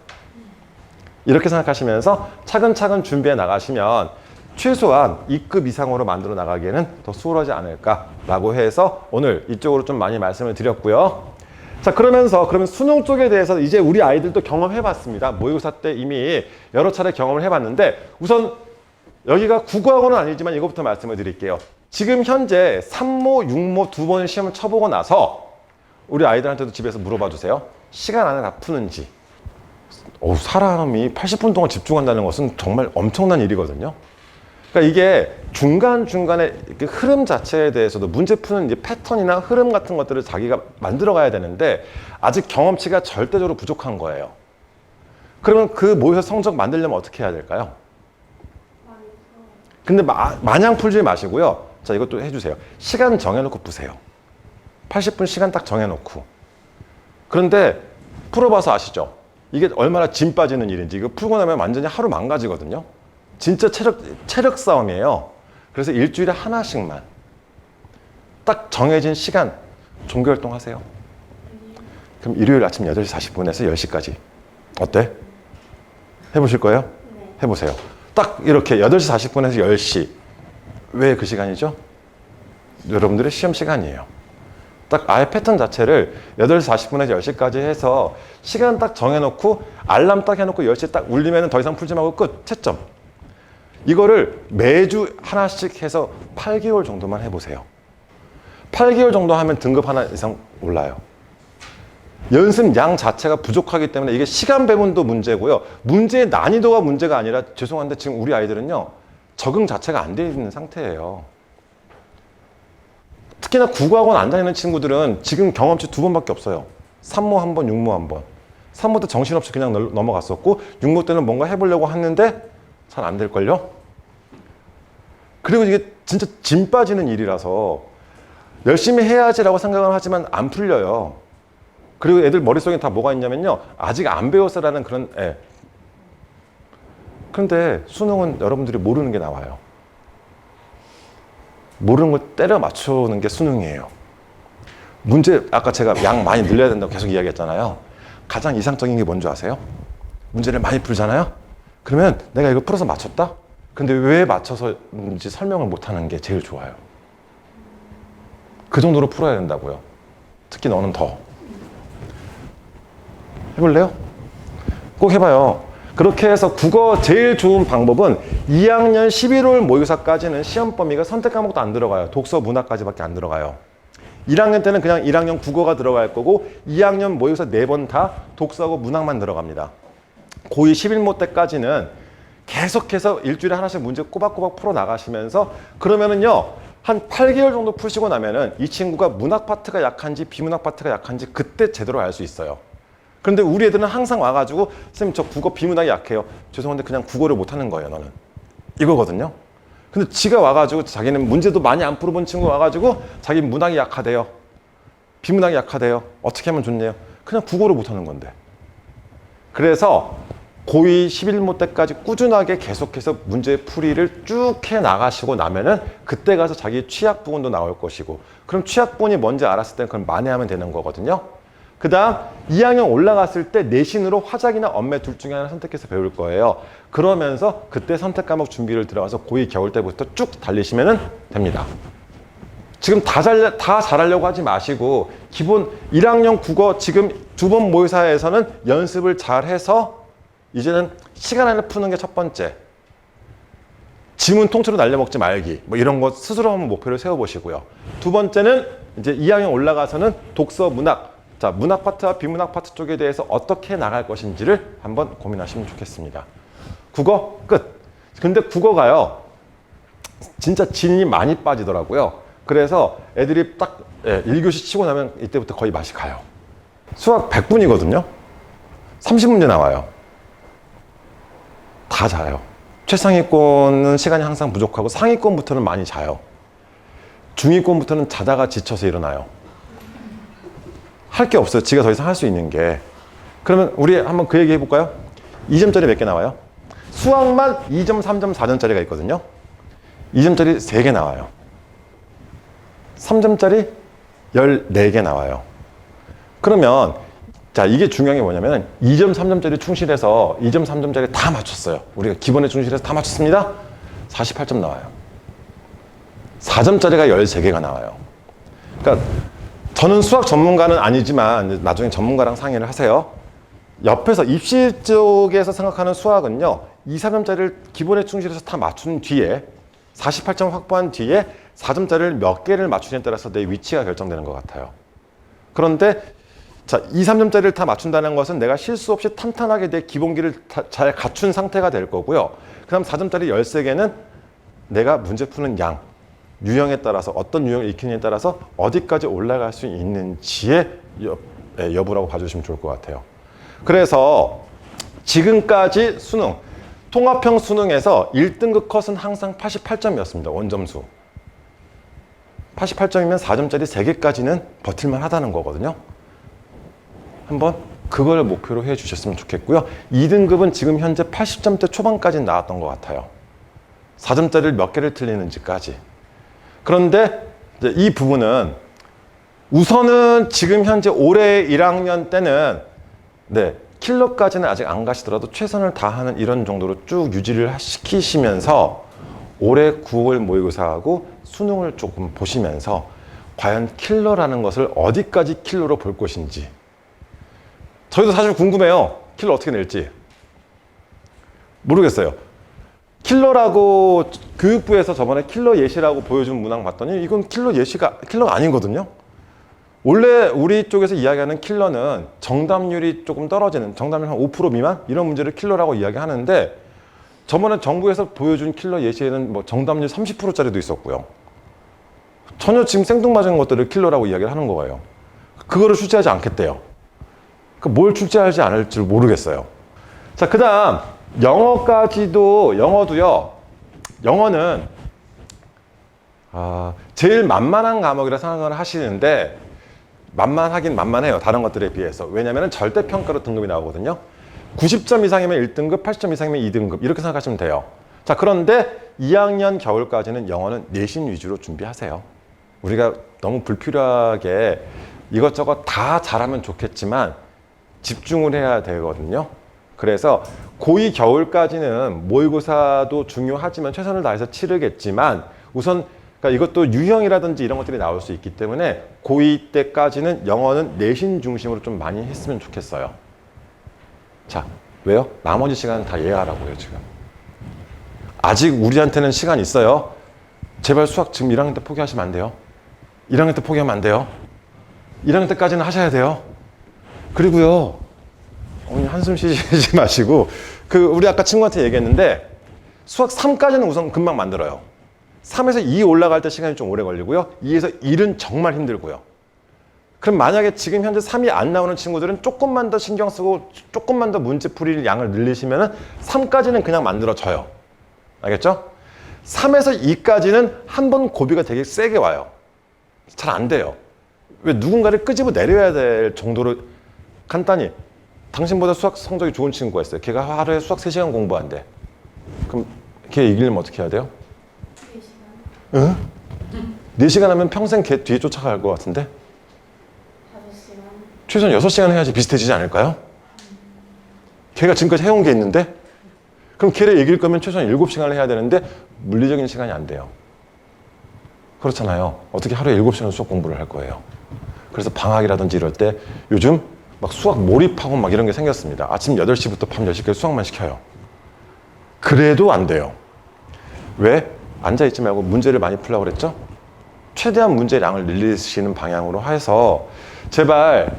이렇게 생각하시면서 차근차근 준비해 나가시면 최소한 2급 이상으로 만들어 나가기에는 더 수월하지 않을까라고 해서 오늘 이쪽으로 좀 많이 말씀을 드렸고요. 자, 그러면 수능 쪽에 대해서 이제 우리 아이들도 경험해 봤습니다. 모의고사 때 이미 여러 차례 경험을 해봤는데 우선 여기가 국어학원은 아니지만 이것부터 말씀을 드릴게요. 지금 현재 3모, 6모 2번의 시험을 쳐보고 나서 우리 아이들한테도 집에서 물어봐 주세요. 시간 안에 다 푸는지. 사람이 80분 동안 집중한다는 것은 정말 엄청난 일이거든요. 그러니까 이게 중간중간에 이렇게 흐름 자체에 대해서도 문제 푸는 이제 패턴이나 흐름 같은 것들을 자기가 만들어 가야 되는데 아직 경험치가 절대적으로 부족한 거예요. 그러면 그 모의고사 성적 만들려면 어떻게 해야 될까요? 근데 마냥 풀지 마시고요. 자, 이것도 해주세요. 시간 정해놓고 푸세요. 80분 시간 딱 정해놓고. 그런데 풀어봐서 아시죠? 이게 얼마나 짐 빠지는 일인지. 이거 풀고 나면 완전히 하루 망가지거든요. 진짜 체력 싸움이에요. 그래서 일주일에 하나씩만 딱 정해진 시간 종교활동 하세요. 그럼 일요일 아침 8시 40분에서 10시까지. 어때? 해보실 거예요? 네. 해보세요. 딱 이렇게 8시 40분에서 10시. 왜 그 시간이죠? 여러분들의 시험 시간이에요. 딱 아예 패턴 자체를 8시 40분에서 10시까지 해서 시간 딱 정해놓고 알람 딱 해놓고 10시에 딱 울리면 더 이상 풀지 말고 끝. 채점. 이거를 매주 하나씩 해서 8개월 정도만 해보세요. 8개월 정도 하면 등급 하나 이상 올라요. 연습 양 자체가 부족하기 때문에 이게 시간 배분도 문제고요. 문제의 난이도가 문제가 아니라 죄송한데 지금 우리 아이들은요. 적응 자체가 안 되어 있는 상태예요. 특히나 국어학원 안 다니는 친구들은 지금 경험치 2번밖에 없어요. 3모 1번, 6모 1번. 3모 때 정신없이 그냥 넘어갔었고 6모 때는 뭔가 해보려고 했는데 잘 안 될걸요? 그리고 이게 진짜 짐 빠지는 일이라서 열심히 해야지라고 생각을 하지만 안 풀려요. 그리고 애들 머릿속에 다 뭐가 있냐면요. 아직 안 배웠어라는 그런 애. 그런데 수능은 여러분들이 모르는 게 나와요. 모르는 걸 때려 맞추는 게 수능이에요. 문제, 아까 제가 양 많이 늘려야 된다고 계속 이야기했잖아요. 가장 이상적인 게 뭔지 아세요? 문제를 많이 풀잖아요? 그러면 내가 이거 풀어서 맞췄다? 근데 왜 맞춰서인지 설명을 못하는 게 제일 좋아요. 그 정도로 풀어야 된다고요. 특히 너는 더. 해볼래요? 꼭 해봐요. 그렇게 해서 국어 제일 좋은 방법은 2학년 11월 모의고사까지는 시험 범위가 선택 과목도 안 들어가요. 독서, 문학까지밖에 안 들어가요. 1학년 때는 그냥 1학년 국어가 들어갈 거고 2학년 모의고사 4번 다 독서하고 문학만 들어갑니다. 고2 11모 때까지는 계속해서 일주일에 하나씩 문제 꼬박꼬박 풀어나가시면서 그러면은요 한 8개월 정도 푸시고 나면은 이 친구가 문학 파트가 약한지 비문학 파트가 약한지 그때 제대로 알 수 있어요. 그런데 우리 애들은 항상 와가지고 선생님 저 국어 비문학이 약해요. 죄송한데 그냥 국어를 못하는 거예요 너는. 이거거든요. 근데 지가 와가지고 자기는 문제도 많이 안 풀어본 친구 와가지고 자기 문학이 약하대요. 비문학이 약하대요. 어떻게 하면 좋네요. 그냥 국어를 못하는 건데. 그래서 고2 11모 때까지 꾸준하게 계속해서 문제 풀이를 쭉 해 나가시고 나면은 그때 가서 자기 취약 부분도 나올 것이고 그럼 취약 부분이 뭔지 알았을 때 그걸 만회하면 되는 거거든요. 그 다음 2학년 올라갔을 때 내신으로 화작이나 언매 둘 중에 하나 선택해서 배울 거예요. 그러면서 그때 선택 과목 준비를 들어가서 고2 겨울 때부터 쭉 달리시면 됩니다. 지금 다 잘하려고 하지 마시고 기본 1학년 국어 지금 2번 모의사에서는 연습을 잘해서 이제는 시간 안에 푸는 게 첫 번째. 지문 통째로 날려먹지 말기. 뭐 이런 거 스스로 한번 목표를 세워보시고요. 두 번째는 이제 2학년 올라가서는 독서, 문학. 자, 문학 파트와 비문학 파트 쪽에 대해서 어떻게 나갈 것인지를 한번 고민하시면 좋겠습니다. 국어 끝. 근데 국어가요. 진짜 진이 많이 빠지더라고요. 그래서 애들이 딱 1교시 치고 나면 이때부터 거의 맛이 가요. 수학 100분이거든요. 30문제 나와요. 다 자요. 최상위권은 시간이 항상 부족하고 상위권부터는 많이 자요. 중위권부터는 자다가 지쳐서 일어나요. 할 게 없어요. 지가 더 이상 할 수 있는 게. 그러면 우리 한번 그 얘기 해볼까요? 2점짜리 몇 개 나와요? 수학만 2점, 3점, 4점짜리가 있거든요. 2점짜리 3개 나와요. 3점짜리 14개 나와요. 그러면 자, 이게 중요한 게 뭐냐면 2점, 3점짜리 충실해서 2점, 3점짜리 다 맞췄어요. 우리가 기본에 충실해서 다 맞췄습니다. 48점 나와요. 4점짜리가 13개가 나와요. 그러니까 저는 수학 전문가는 아니지만 나중에 전문가랑 상의를 하세요. 옆에서 입시 쪽에서 생각하는 수학은요. 2, 3점짜리를 기본에 충실해서 다 맞춘 뒤에 48점 확보한 뒤에 4점짜리를 몇 개를 맞추냐에 따라서 내 위치가 결정되는 것 같아요. 그런데 자, 2, 3점짜리를 다 맞춘다는 것은 내가 실수 없이 탄탄하게 내 기본기를 잘 갖춘 상태가 될 거고요. 그 다음 4점짜리 13개는 내가 문제 푸는 양, 유형에 따라서 어떤 유형을 익히느냐에 따라서 어디까지 올라갈 수 있는지의 여부라고 봐주시면 좋을 것 같아요. 그래서 지금까지 수능, 통합형 수능에서 1등급 컷은 항상 88점이었습니다. 원점수. 88점이면 4점짜리 3개까지는 버틸만 하다는 거거든요. 한번 그걸 목표로 해 주셨으면 좋겠고요. 2등급은 지금 현재 80점대 초반까지 나왔던 것 같아요. 4점짜리를 몇 개를 틀리는지까지. 그런데 이제 이 부분은 우선은 지금 현재 올해 1학년 때는 킬러까지는 아직 안 가시더라도 최선을 다하는 이런 정도로 쭉 유지를 시키시면서 올해 9월 모의고사하고 수능을 조금 보시면서 과연 킬러라는 것을 어디까지 킬러로 볼 것인지 저희도 사실 궁금해요. 킬러 어떻게 낼지 모르겠어요. 킬러라고 교육부에서 저번에 킬러 예시라고 보여준 문항 봤더니 이건 킬러가 아니거든요. 원래 우리 쪽에서 이야기하는 킬러는 정답률이 조금 떨어지는, 정답률 한 5% 미만 이런 문제를 킬러라고 이야기하는데 저번에 정부에서 보여준 킬러 예시에는 뭐 정답률 30%짜리도 있었고요. 전혀 지금 생뚱맞은 것들을 킬러라고 이야기를 하는 거예요. 그거를 출제하지 않겠대요. 뭘 출제할지 않을지 모르겠어요. 자, 그 다음 영어도요. 영어는 제일 만만한 과목이라 생각을 하시는데 만만하긴 만만해요. 다른 것들에 비해서. 왜냐하면 절대평가로 등급이 나오거든요. 90점 이상이면 1등급, 80점 이상이면 2등급 이렇게 생각하시면 돼요. 자, 그런데 2학년 겨울까지는 영어는 내신 위주로 준비하세요. 우리가 너무 불필요하게 이것저것 다 잘하면 좋겠지만 집중을 해야 되거든요. 그래서 고2 겨울까지는 모의고사도 중요하지만 최선을 다해서 치르겠지만 우선 그러니까 이것도 유형이라든지 이런 것들이 나올 수 있기 때문에 고2 때까지는 영어는 내신 중심으로 좀 많이 했으면 좋겠어요. 자, 왜요? 나머지 시간은 다 예하라고요, 지금. 아직 우리한테는 시간 있어요. 제발 수학 지금 1학년 때 포기하시면 안 돼요. 1학년 때 포기하면 안 돼요. 1학년 때까지는 하셔야 돼요. 그리고요, 한숨 쉬지 마시고, 우리 아까 친구한테 얘기했는데, 수학 3까지는 우선 금방 만들어요. 3에서 2 올라갈 때 시간이 좀 오래 걸리고요. 2에서 1은 정말 힘들고요. 그럼 만약에 지금 현재 3이 안 나오는 친구들은 조금만 더 신경 쓰고 조금만 더 문제 풀이 양을 늘리시면 3까지는 그냥 만들어져요. 알겠죠? 3에서 2까지는 한 번 고비가 되게 세게 와요. 잘 안 돼요. 왜 누군가를 끄집어 내려야 될 정도로 간단히 당신보다 수학 성적이 좋은 친구가 있어요. 걔가 하루에 수학 3시간 공부한대. 그럼 걔 이기려면 어떻게 해야 돼요? 4시간. 응? 4시간 하면 평생 걔 뒤에 쫓아갈 것 같은데? 5시간. 최소한 6시간 해야지 비슷해지지 않을까요? 걔가 지금까지 해온 게 있는데? 그럼 걔를 이길 거면 최소한 7시간을 해야 되는데 물리적인 시간이 안 돼요. 그렇잖아요. 어떻게 하루에 7시간 수학 공부를 할 거예요. 그래서 방학이라든지 이럴 때 요즘 막 수학 몰입하고 막 이런 게 생겼습니다. 아침 8시부터 밤 10시까지 수학만 시켜요. 그래도 안 돼요. 왜? 앉아있지 말고 문제를 많이 풀려고 그랬죠? 최대한 문제량을 늘리시는 방향으로 해서 제발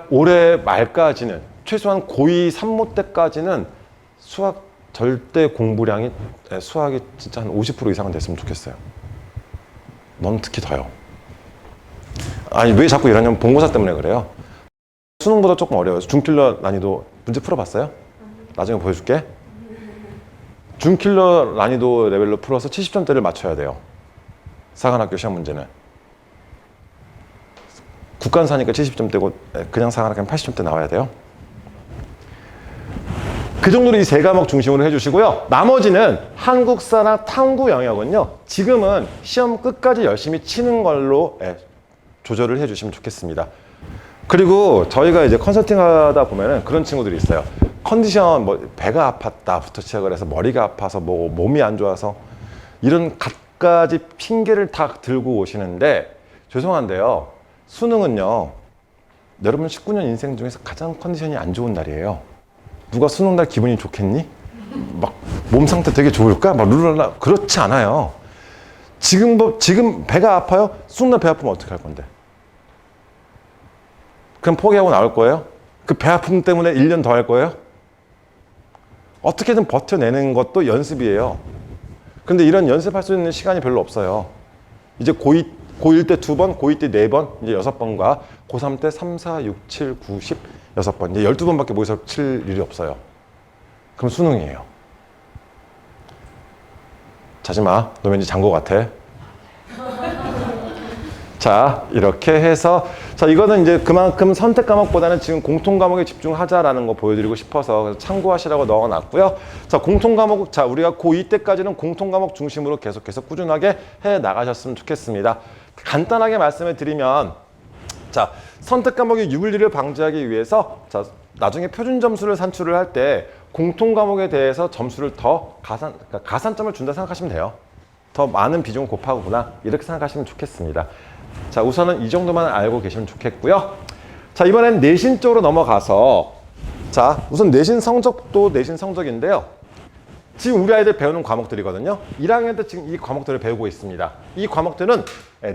올해 말까지는 최소한 고2 3모 때까지는 수학 절대 공부량이 수학이 진짜 한 50% 이상은 됐으면 좋겠어요. 넌 특히 더요. 아니 왜 자꾸 이러냐면 본고사 때문에 그래요. 수능보다 조금 어려워요. 중킬러 난이도 문제 풀어봤어요? 나중에 보여줄게. 중킬러 난이도 레벨로 풀어서 70점대를 맞춰야 돼요. 사관학교 시험 문제는. 국간사니까 70점대고 그냥 사관학교는 80점대 나와야 돼요. 그 정도로 이 3과목 중심으로 해주시고요. 나머지는 한국사나 탐구 영역은요. 지금은 시험 끝까지 열심히 치는 걸로 조절을 해주시면 좋겠습니다. 그리고 저희가 이제 컨설팅 하다 보면은 그런 친구들이 있어요. 컨디션 배가 아팠다부터 시작을 해서 머리가 아파서 몸이 안 좋아서 이런 갖가지 핑계를 다 들고 오시는데 죄송한데요. 수능은요. 여러분 19년 인생 중에서 가장 컨디션이 안 좋은 날이에요. 누가 수능 날 기분이 좋겠니? 막 몸 상태 되게 좋을까? 막 룰랄라 그렇지 않아요. 지금 배가 아파요? 수능 날 배 아프면 어떻게 할 건데? 그럼 포기하고 나올 거예요? 그 배 아픔 때문에 1년 더 할 거예요? 어떻게든 버텨내는 것도 연습이에요. 근데 이런 연습할 수 있는 시간이 별로 없어요. 이제 고1 때 2번, 고2 때 4번, 이제 6번과 고3 때 3, 4, 6, 7, 9, 10, 6번. 이제 12번밖에 모의수업 칠 일이 없어요. 그럼 수능이에요. 자지 마. 너 왠지 장고 같아. 자, 이렇게 해서, 자, 이거는 이제 그만큼 선택 과목보다는 지금 공통 과목에 집중하자라는 거 보여드리고 싶어서 참고하시라고 넣어놨고요. 자, 공통 과목, 자, 우리가 고2 때까지는 공통 과목 중심으로 계속해서 꾸준하게 해 나가셨으면 좋겠습니다. 간단하게 말씀을 드리면, 자, 선택 과목의 유불리를 방지하기 위해서, 자, 나중에 표준 점수를 산출을 할 때 공통 과목에 대해서 점수를 더 그러니까 가산점을 준다 생각하시면 돼요. 더 많은 비중을 곱하구나, 이렇게 생각하시면 좋겠습니다. 자, 우선은 이 정도만 알고 계시면 좋겠고요. 자, 이번엔 내신 쪽으로 넘어가서, 자, 우선 내신 성적도 내신 성적인데요. 지금 우리 아이들 배우는 과목들이거든요. 1학년 때 지금 이 과목들을 배우고 있습니다. 이 과목들은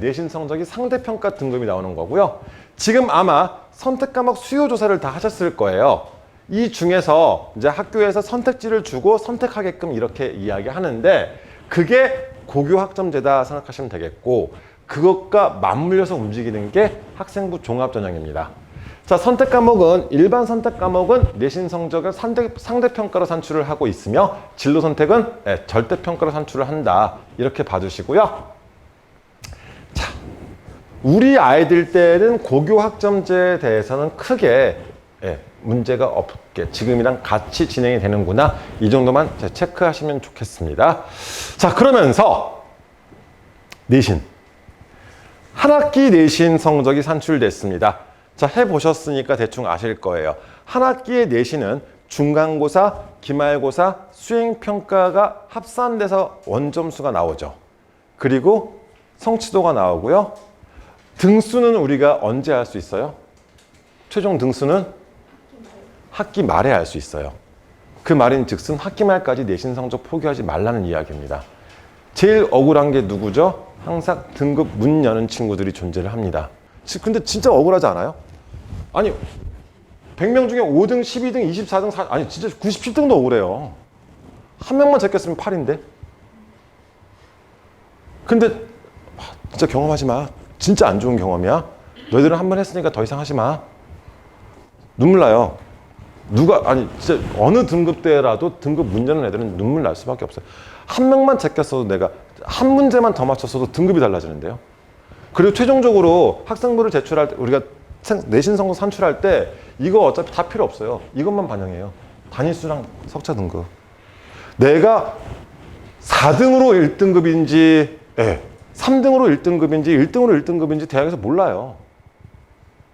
내신 성적이 상대평가 등급이 나오는 거고요. 지금 아마 선택 과목 수요 조사를 다 하셨을 거예요. 이 중에서 이제 학교에서 선택지를 주고 선택하게끔 이렇게 이야기하는데, 그게 고교 학점제다 생각하시면 되겠고, 그것과 맞물려서 움직이는 게 학생부 종합전형입니다. 자, 선택 과목은, 일반 선택 과목은 내신 성적을 상대평가로 산출을 하고 있으며, 진로 선택은 절대평가로 산출을 한다, 이렇게 봐주시고요. 자, 우리 아이들 때는 고교 학점제에 대해서는 크게 문제가 없게 지금이랑 같이 진행이 되는구나, 이 정도만 체크하시면 좋겠습니다. 자, 그러면서 내신, 한 학기 내신 성적이 산출됐습니다. 자, 해보셨으니까 대충 아실 거예요. 한 학기의 내신은 중간고사, 기말고사, 수행평가가 합산돼서 원점수가 나오죠. 그리고 성취도가 나오고요. 등수는 우리가 언제 할 수 있어요? 최종 등수는 학기 말에 알 수 있어요. 그 말인 즉슨 학기 말까지 내신 성적 포기하지 말라는 이야기입니다. 제일 억울한 게 누구죠? 항상 등급 문 여는 친구들이 존재를 합니다. 근데 진짜 억울하지 않아요? 아니, 100명 중에 5등, 12등, 24등, 4, 아니 진짜 97등도 억울해요. 한 명만 제꼈으면 8인데. 근데 진짜 경험하지 마. 진짜 안 좋은 경험이야. 너희들은 한 번 했으니까 더 이상 하지 마. 눈물 나요. 아니 진짜 어느 등급 때라도 등급 문 여는 애들은 눈물 날 수밖에 없어요. 한 명만 제꼈어도, 내가 한 문제만 더 맞췄어도 등급이 달라지는데요. 그리고 최종적으로 학생부를 제출할 때, 우리가 내신 성적 산출할 때 이거 어차피 다 필요 없어요. 이것만 반영해요. 단위수랑 석차 등급. 내가 4등으로 1등급인지 3등으로 1등급인지 1등으로 1등급인지 대학에서 몰라요.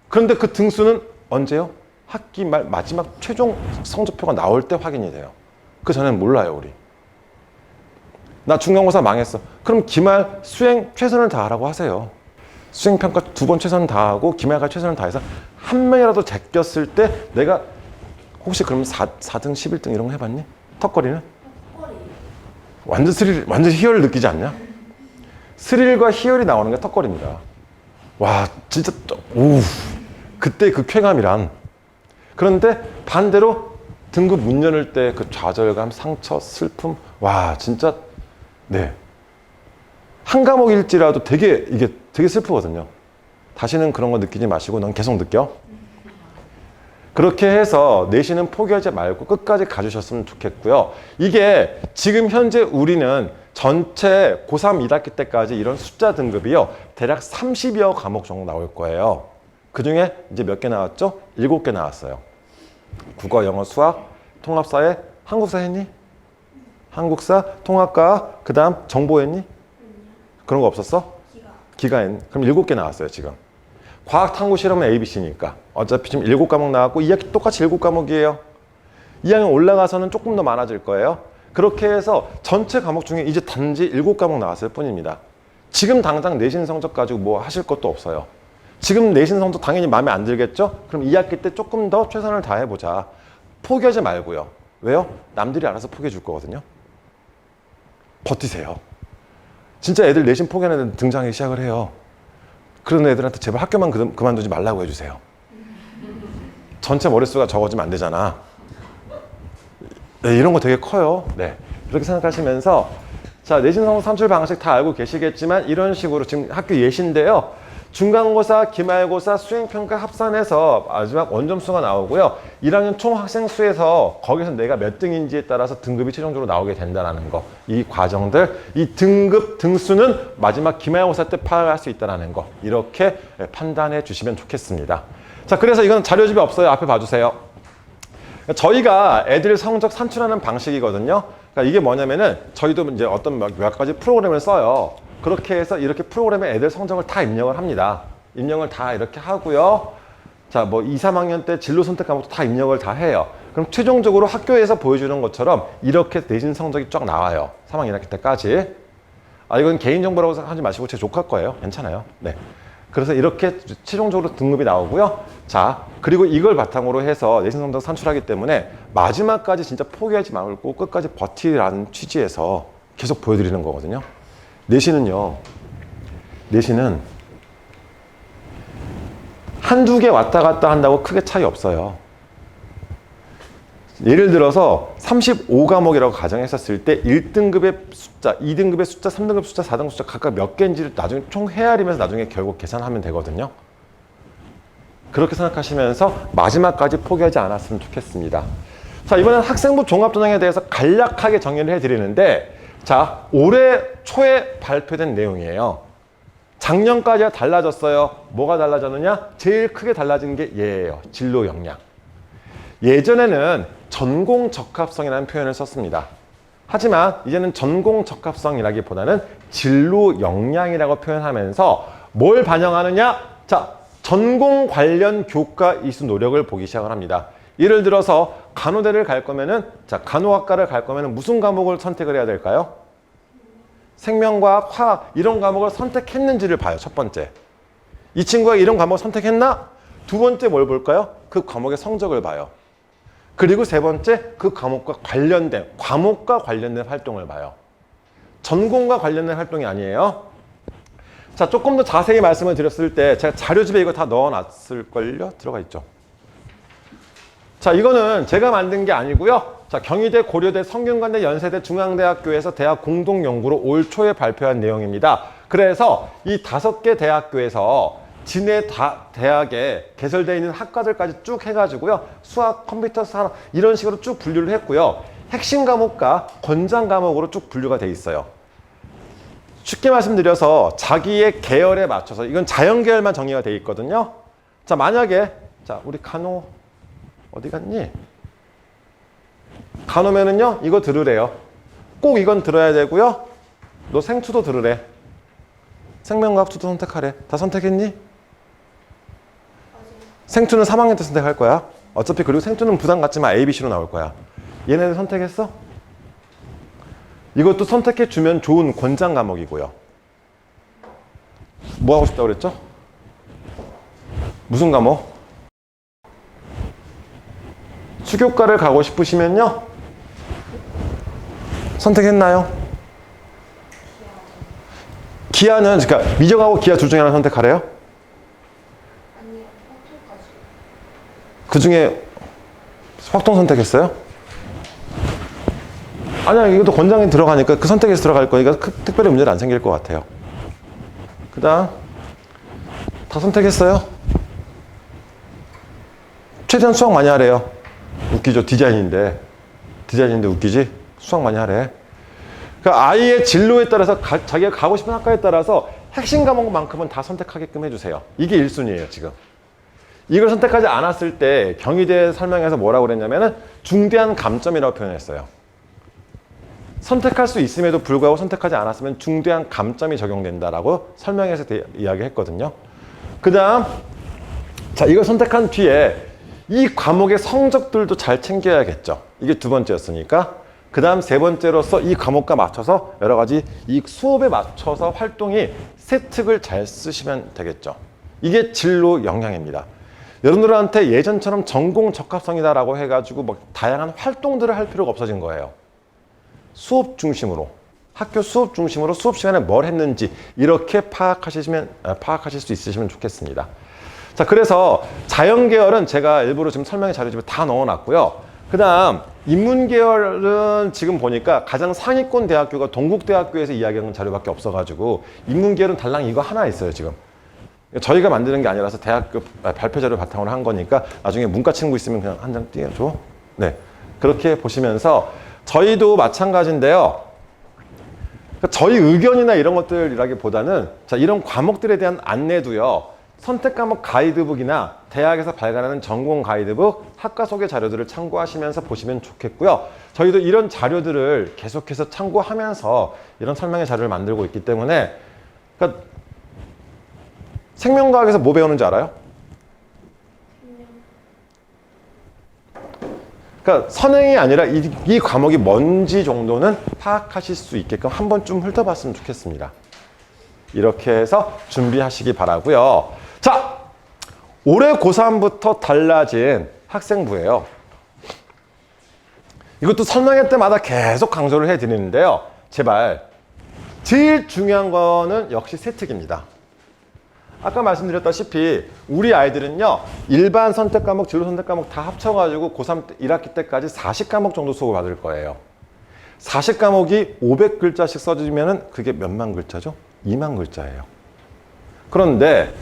그런데 그 등수는 언제요? 학기 말 마지막 최종 성적표가 나올 때 확인이 돼요. 그 전에는 몰라요, 우리. 나 중간고사 망했어. 그럼 기말 수행 최선을 다하라고 하세요. 수행평가 2번 최선을 다하고 기말까지 최선을 다해서 한 명이라도 제꼈을 때, 내가 혹시 그러면 4등, 11등 이런 거 해봤니? 턱걸이는? 완전 희열을 느끼지 않냐? 스릴과 희열이 나오는 게 턱걸이입니다. 와, 진짜 그때 그 쾌감이란. 그런데 반대로 등급 문 여는 때 그 좌절감, 상처, 슬픔, 와 진짜 한 과목일지라도 이게 되게 슬프거든요. 다시는 그런 거 느끼지 마시고 넌 계속 느껴. 그렇게 해서 내신은 포기하지 말고 끝까지 가주셨으면 좋겠고요. 이게 지금 현재 우리는 전체 고3 1학기 때까지 이런 숫자 등급이요, 대략 30여 과목 정도 나올 거예요. 그 중에 이제 몇 개 나왔죠? 7개 나왔어요. 국어, 영어, 수학, 통합사회, 한국사 했니? 한국사, 통합과, 그 다음 정보 했니? 그런 거 없었어? 기가 했니? 그럼 7개 나왔어요, 지금. 과학 탐구 실험은 ABC니까. 어차피 지금 7과목 나왔고 2학기 똑같이 7과목이에요. 2학년 올라가서는 조금 더 많아질 거예요. 그렇게 해서 전체 과목 중에 이제 단지 7과목 나왔을 뿐입니다. 지금 당장 내신 성적 가지고 뭐 하실 것도 없어요. 지금 내신 성적 당연히 마음에 안 들겠죠? 그럼 2학기 때 조금 더 최선을 다해보자. 포기하지 말고요. 왜요? 남들이 알아서 포기해 줄 거거든요. 버티세요. 진짜 애들 내신 포기하는 애들 등장하기 시작을 해요. 그런 애들한테 제발 학교만 그만두지 말라고 해주세요. 전체 머릿수가 적어지면 안 되잖아. 네, 이런 거 되게 커요. 네, 그렇게 생각하시면서 자, 내신 성적 산출 방식 다 알고 계시겠지만 이런 식으로 지금 학교 예시인데요. 중간고사, 기말고사, 수행평가 합산해서 마지막 원점수가 나오고요. 1학년 총 학생 수에서 거기서 내가 몇 등인지에 따라서 등급이 최종적으로 나오게 된다는 거. 이 과정들, 이 등급, 등수는 마지막 기말고사 때 파악할 수 있다는 거. 이렇게 판단해 주시면 좋겠습니다. 자, 그래서 이건 자료집에 없어요. 앞에 봐주세요. 저희가 애들 성적 산출하는 방식이거든요. 그러니까 이게 뭐냐면은 저희도 이제 어떤 몇 가지 프로그램을 써요. 그렇게 해서 이렇게 프로그램에 애들 성적을 다 입력을 합니다. 입력을 다 이렇게 하고요. 자, 뭐 2, 3학년 때 진로 선택 과목도 다 입력을 다 해요. 그럼 최종적으로 학교에서 보여주는 것처럼 이렇게 내신 성적이 쫙 나와요. 3학년 1학기 때까지. 아, 이건 개인정보라고 하지 마시고 제 조카 거예요. 괜찮아요. 네. 그래서 이렇게 최종적으로 등급이 나오고요. 자, 그리고 이걸 바탕으로 해서 내신 성적 산출하기 때문에 마지막까지 진짜 포기하지 말고 끝까지 버티라는 취지에서 계속 보여드리는 거거든요. 내신은요, 내신은 한두 개 왔다 갔다 한다고 크게 차이 없어요. 예를 들어서 35과목이라고 가정했었을 때 1등급의 숫자, 2등급의 숫자, 3등급 숫자, 4등급 숫자 각각 몇 개인지를 나중에 총 헤아리면서 나중에 결국 계산하면 되거든요. 그렇게 생각하시면서 마지막까지 포기하지 않았으면 좋겠습니다. 자, 이번엔 학생부 종합전형에 대해서 간략하게 정리를 해드리는데, 자, 올해 초에 발표된 내용이에요. 작년까지와 달라졌어요. 뭐가 달라졌느냐? 제일 크게 달라진 게 얘예요. 진로 역량. 예전에는 전공 적합성이라는 표현을 썼습니다. 하지만 이제는 전공 적합성이라기보다는 진로 역량이라고 표현하면서 뭘 반영하느냐? 자, 전공 관련 교과 이수 노력을 보기 시작을 합니다. 예를 들어서 간호대를 갈 거면은, 자, 간호학과를 갈 거면은 무슨 과목을 선택을 해야 될까요? 생명과학, 화학 이런 과목을 선택했는지를 봐요. 첫 번째. 이 친구가 이런 과목을 선택했나? 두 번째 뭘 볼까요? 그 과목의 성적을 봐요. 그리고 세 번째, 그 과목과 관련된 활동을 봐요. 전공과 관련된 활동이 아니에요. 자, 조금 더 자세히 말씀을 드렸을 때 제가 자료집에 이거 다 넣어놨을걸요? 들어가 있죠. 자, 이거는 제가 만든 게 아니고요. 자, 경희대, 고려대, 성균관대, 연세대, 중앙대학교에서 대학 공동연구로 올 초에 발표한 내용입니다. 그래서 이 5개 대학교에서 진해 대학에 개설되어 있는 학과들까지 쭉 해가지고요. 수학, 컴퓨터, 산업 이런 식으로 쭉 분류를 했고요. 핵심 과목과 권장 과목으로 쭉 분류가 돼 있어요. 쉽게 말씀드려서 자기의 계열에 맞춰서, 이건 자연계열만 정리가 돼 있거든요. 자, 만약에, 자, 우리 간호 어디 갔니? 간호면은요, 이거 들으래요. 꼭 이건 들어야 되고요. 너 생투도 들으래. 생명과학 투도 선택하래. 다 선택했니? 생투는 3학년 때 선택할 거야. 어차피 그리고 생투는 부담 갖지만 A, B, C로 나올 거야. 얘네들 선택했어? 이것도 선택해주면 좋은 권장 과목이고요. 뭐 하고 싶다고 그랬죠? 무슨 과목? 수교과를 가고 싶으시면요. 선택했나요? 기아는, 그러니까 미적하고 기아 둘 중에 하나 선택하래요? 그 중에 확통 선택했어요? 아니야, 이것도 권장에 들어가니까 그 선택에서 들어갈 거니까 특별히 문제는 안 생길 것 같아요. 그 다음, 다 선택했어요? 최대한 수학 많이 하래요. 웃기죠? 디자인인데 웃기지? 수학 많이 하래. 그러니까 아이의 진로에 따라서 자기가 가고 싶은 학과에 따라서 핵심 과목만큼은 다 선택하게끔 해주세요. 이게 1순위예요, 지금. 이걸 선택하지 않았을 때 경희대 설명에서 뭐라고 그랬냐면은 중대한 감점이라고 표현했어요. 선택할 수 있음에도 불구하고 선택하지 않았으면 중대한 감점이 적용된다라고 설명해서 이야기했거든요. 그 다음, 자, 이걸 선택한 뒤에 이 과목의 성적들도 잘 챙겨야겠죠. 이게 두 번째였으니까. 그 다음 세 번째로서 이 과목과 맞춰서 여러 가지 이 수업에 맞춰서 활동이 세특을 잘 쓰시면 되겠죠. 이게 진로 역량입니다. 여러분들한테 예전처럼 전공 적합성이다라고 해가지고 뭐 다양한 활동들을 할 필요가 없어진 거예요. 수업 중심으로, 학교 수업 중심으로 수업 시간에 뭘 했는지 이렇게 파악하실 수 있으시면 좋겠습니다. 자, 그래서 자연계열은 제가 일부러 지금 설명의 자료집에 다 넣어놨고요. 그 다음 인문계열은 지금 보니까 가장 상위권 대학교가 동국대학교에서 이야기하는 자료밖에 없어가지고 인문계열은 달랑 이거 하나 있어요 지금. 저희가 만드는 게 아니라서 대학교 발표 자료 바탕으로 한 거니까 나중에 문과 친구 있으면 그냥 한 장 띄워줘. 네, 그렇게 보시면서 저희도 마찬가지인데요. 저희 의견이나 이런 것들이라기보다는 자, 이런 과목들에 대한 안내도요. 선택 과목 가이드북이나 대학에서 발간하는 전공 가이드북, 학과 소개 자료들을 참고하시면서 보시면 좋겠고요. 저희도 이런 자료들을 계속해서 참고하면서 이런 설명의 자료를 만들고 있기 때문에 그러니까 생명과학에서 뭐 배우는지 알아요? 그러니까 선행이 아니라 이 과목이 뭔지 정도는 파악하실 수 있게끔 한 번쯤 훑어봤으면 좋겠습니다. 이렇게 해서 준비하시기 바라고요. 자, 올해 고3부터 달라진 학생부예요. 이것도 설명회 때마다 계속 강조를 해드리는데요. 제발 제일 중요한 거는 역시 세특입니다. 아까 말씀드렸다시피 우리 아이들은요. 일반 선택 과목, 진로 선택 과목 다 합쳐가지고 고3 1학기 때까지 40과목 정도 수업을 받을 거예요. 40과목이 500글자씩 써주면 그게 몇만 글자죠? 2만 글자예요. 그런데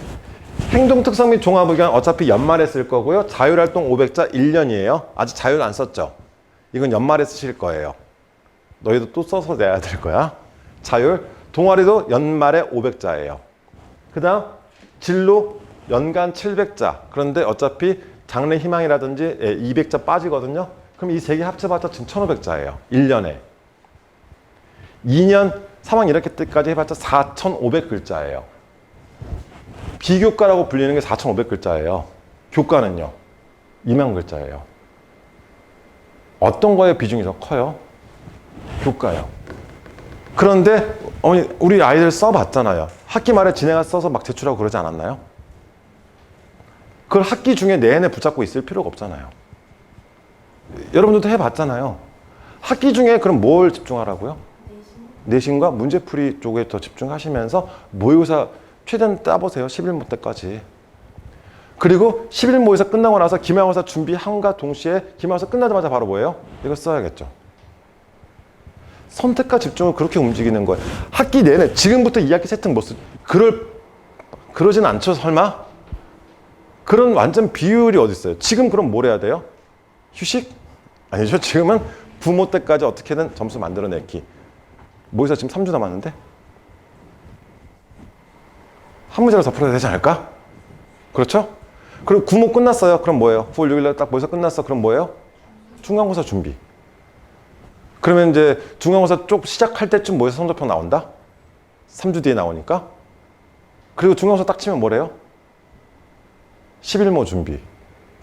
행동특성 및 종합의견 어차피 연말에 쓸 거고요. 자율활동 500자 1년이에요. 아직 자율 안 썼죠? 이건 연말에 쓰실 거예요. 너희도 또 써서 내야 될 거야. 자율, 동아리도 연말에 500자예요. 그 다음 진로 연간 700자. 그런데 어차피 장래 희망이라든지 200자 빠지거든요. 그럼 이 세 개 합쳐봤자 지금 1500자예요. 1년에. 2년 3학년 1학기 때까지 해봤자 4500글자예요. 비교과라고 불리는 게 4500글자예요. 교과는요. 2만 글자예요. 어떤 거에 비중이 더 커요? 교과요. 그런데 어머니 우리 아이들 써봤잖아요. 학기 말에 진행해서 써서 막 제출하고 그러지 않았나요? 그걸 학기 중에 내내 붙잡고 있을 필요가 없잖아요. 여러분들도 해봤잖아요. 학기 중에 그럼 뭘 집중하라고요? 내신과 문제풀이 쪽에 더 집중하시면서 모의고사 최대한 따보세요. 11모 때까지. 그리고 11모에서 끝나고 나서 기말고사 준비함과 동시에 기말고사 끝나자마자 바로 뭐예요? 이거 써야겠죠. 선택과 집중을 그렇게 움직이는 거예요. 학기 내내 지금부터 2학기 세특 못 쓰. 그러진 않죠 설마? 그런 완전 비율이 어디 있어요? 지금 그럼 뭘 해야 돼요? 휴식? 아니죠. 지금은 부모 때까지 어떻게든 점수 만들어내기. 모의고사 지금 3주 남았는데 한 문제를 더 풀어야 되지 않을까? 그렇죠? 그리고 구모 끝났어요. 그럼 뭐예요? 9월 6일날 딱 모의고사 끝났어. 그럼 뭐예요? 중간고사 준비. 그러면 이제 중간고사 쪽 시작할 때쯤 모의고사 성적표 나온다? 3주 뒤에 나오니까. 그리고 중간고사 딱 치면 뭐래요? 11모 준비.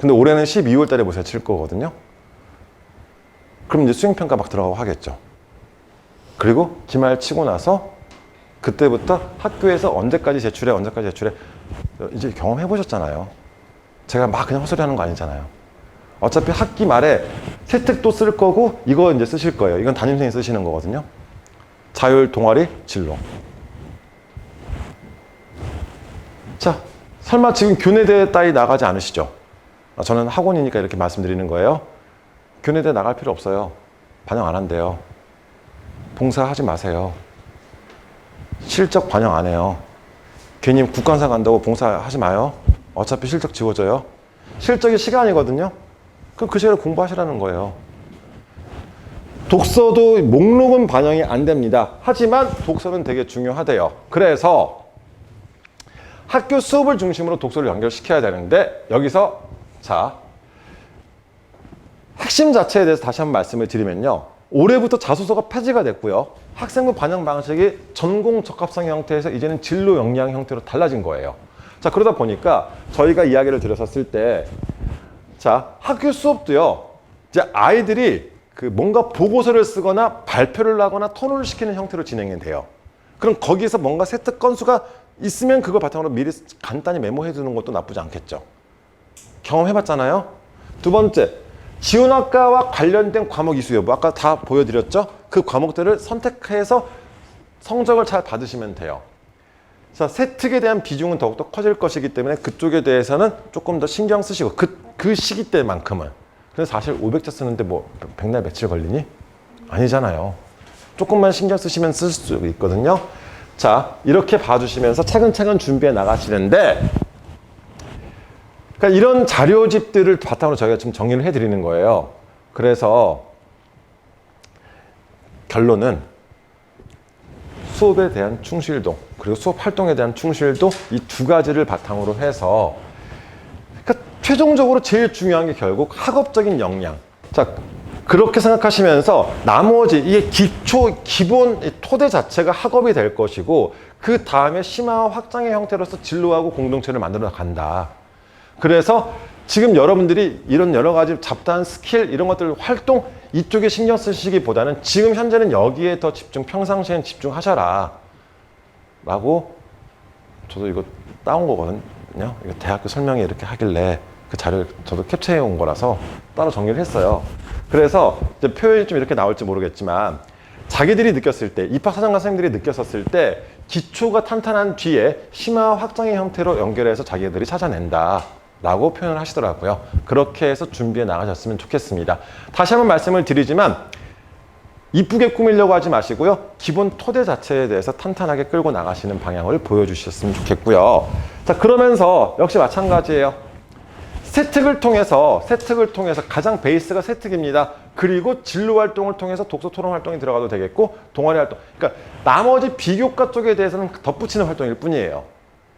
근데 올해는 12월 달에 모의고사 칠 거거든요. 그럼 이제 수행평가 막 들어가고 하겠죠. 그리고 기말 치고 나서 그때부터 학교에서 언제까지 제출해, 언제까지 제출해. 이제 경험해 보셨잖아요. 제가 막 그냥 헛소리 하는 거 아니잖아요. 어차피 학기 말에 세특도 쓸 거고 이거 이제 쓰실 거예요. 이건 담임선생님이 쓰시는 거거든요. 자율, 동아리, 진로. 자, 설마 지금 교내대 따위 나가지 않으시죠? 저는 학원이니까 이렇게 말씀드리는 거예요. 교내대 나갈 필요 없어요. 반영 안 한대요. 봉사하지 마세요. 실적 반영 안 해요. 괜히 국관상 간다고 봉사하지 마요. 어차피 실적 지워져요. 실적이 시간이거든요. 그럼 그 시간에 공부하시라는 거예요. 독서도 목록은 반영이 안 됩니다. 하지만 독서는 되게 중요하대요. 그래서 학교 수업을 중심으로 독서를 연결시켜야 되는데 여기서 자 핵심 자체에 대해서 다시 한번 말씀을 드리면요. 올해부터 자소서가 폐지가 됐고요. 학생부 반영 방식이 전공 적합성 형태에서 이제는 진로 역량 형태로 달라진 거예요. 자, 그러다 보니까 저희가 이야기를 드렸었을 때 자, 학교 수업도요. 이제 아이들이 그 뭔가 보고서를 쓰거나 발표를 하거나 토론을 시키는 형태로 진행이 돼요. 그럼 거기에서 뭔가 세특 건수가 있으면 그걸 바탕으로 미리 간단히 메모해 두는 것도 나쁘지 않겠죠. 경험해봤잖아요. 두 번째, 지원학과와 관련된 과목 이수 여부 아까 다 보여드렸죠? 그 과목들을 선택해서 성적을 잘 받으시면 돼요. 자, 세특에 대한 비중은 더욱더 커질 것이기 때문에 그쪽에 대해서는 조금 더 신경 쓰시고 그 시기 때만큼은 근데 사실 500자 쓰는데 뭐 백날 며칠 걸리니? 아니잖아요. 조금만 신경 쓰시면 쓸 수 있거든요. 자, 이렇게 봐주시면서 차근차근 준비해 나가시는데, 그러니까 이런 자료집들을 바탕으로 저희가 지금 정리를 해드리는 거예요. 그래서 결론은 수업에 대한 충실도, 그리고 수업 활동에 대한 충실도, 이 두 가지를 바탕으로 해서, 그러니까 최종적으로 제일 중요한 게 결국 학업적인 역량. 자, 그렇게 생각하시면서 나머지 이게 기본 토대 자체가 학업이 될 것이고, 그 다음에 심화 확장의 형태로서 진로하고 공동체를 만들어 간다. 그래서 지금 여러분들이 이런 여러 가지 잡다한 스킬, 이런 것들 활동 이쪽에 신경 쓰시기보다는 지금 현재는 여기에 더 평상시엔 집중하셔라 라고, 저도 이거 따온 거거든요. 이거 대학교 설명회 이렇게 하길래 그 자료를 저도 캡처해 온 거라서 따로 정리를 했어요. 그래서 이제 표현이 좀 이렇게 나올지 모르겠지만, 자기들이 느꼈을 때, 입학사정관 선생님들이 느꼈었을 때 기초가 탄탄한 뒤에 심화 확장의 형태로 연결해서 자기들이 찾아낸다 라고 표현을 하시더라고요. 그렇게 해서 준비해 나가셨으면 좋겠습니다. 다시 한번 말씀을 드리지만, 이쁘게 꾸미려고 하지 마시고요. 기본 토대 자체에 대해서 탄탄하게 끌고 나가시는 방향을 보여주셨으면 좋겠고요. 자, 그러면서 역시 마찬가지예요. 세특을 통해서 가장 베이스가 세특입니다. 그리고 진로 활동을 통해서 독서 토론 활동이 들어가도 되겠고, 동아리 활동. 그러니까 나머지 비교과 쪽에 대해서는 덧붙이는 활동일 뿐이에요.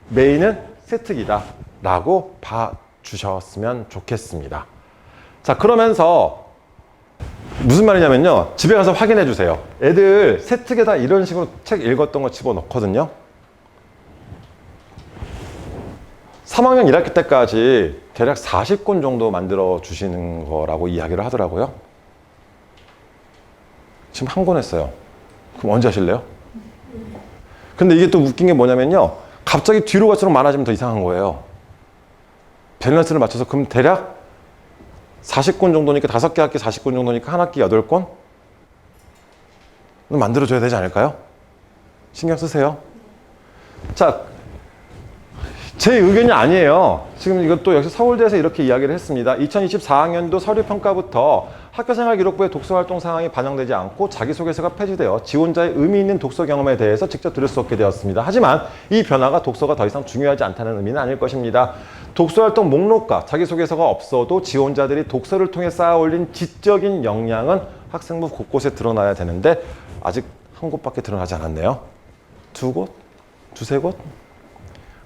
메인은 세특이다 라고 봐주셨으면 좋겠습니다. 자, 그러면서 무슨 말이냐면요. 집에 가서 확인해 주세요. 애들 세특에다 이런 식으로 책 읽었던 거 집어넣거든요. 3학년 1학기 때까지 대략 40권 정도 만들어 주시는 거라고 이야기를 하더라고요. 지금 한 권 했어요. 그럼 언제 하실래요? 근데 이게 또 웃긴 게 뭐냐면요. 갑자기 뒤로 갈수록 많아지면 더 이상한 거예요. 밸런스를 맞춰서 그럼 대략 40권 정도니까 5개 학기 40권 정도니까 한 학기 8권? 만들어줘야 되지 않을까요? 신경 쓰세요. 자, 제 의견이 아니에요. 지금 이것도 역시 서울대에서 이렇게 이야기를 했습니다. 2024학년도 서류평가부터 학교생활기록부의 독서활동 상황이 반영되지 않고 자기소개서가 폐지되어 지원자의 의미 있는 독서 경험에 대해서 직접 들을 수 없게 되었습니다. 하지만 이 변화가 독서가 더 이상 중요하지 않다는 의미는 아닐 것입니다. 독서활동 목록과 자기소개서가 없어도 지원자들이 독서를 통해 쌓아올린 지적인 역량은 학생부 곳곳에 드러나야 되는데 아직 한 곳밖에 드러나지 않았네요. 2곳? 2-3곳?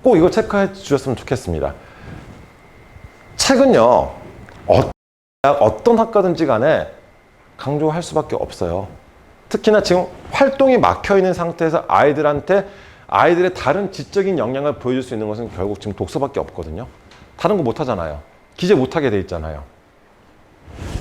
꼭 이거 체크해 주셨으면 좋겠습니다. 책은요, 어떤 학과든지 간에 강조할 수밖에 없어요. 특히나 지금 활동이 막혀 있는 상태에서 아이들의 다른 지적인 역량을 보여줄 수 있는 것은 결국 지금 독서밖에 없거든요. 다른 거 못 하잖아요. 기재 못 하게 돼 있잖아요.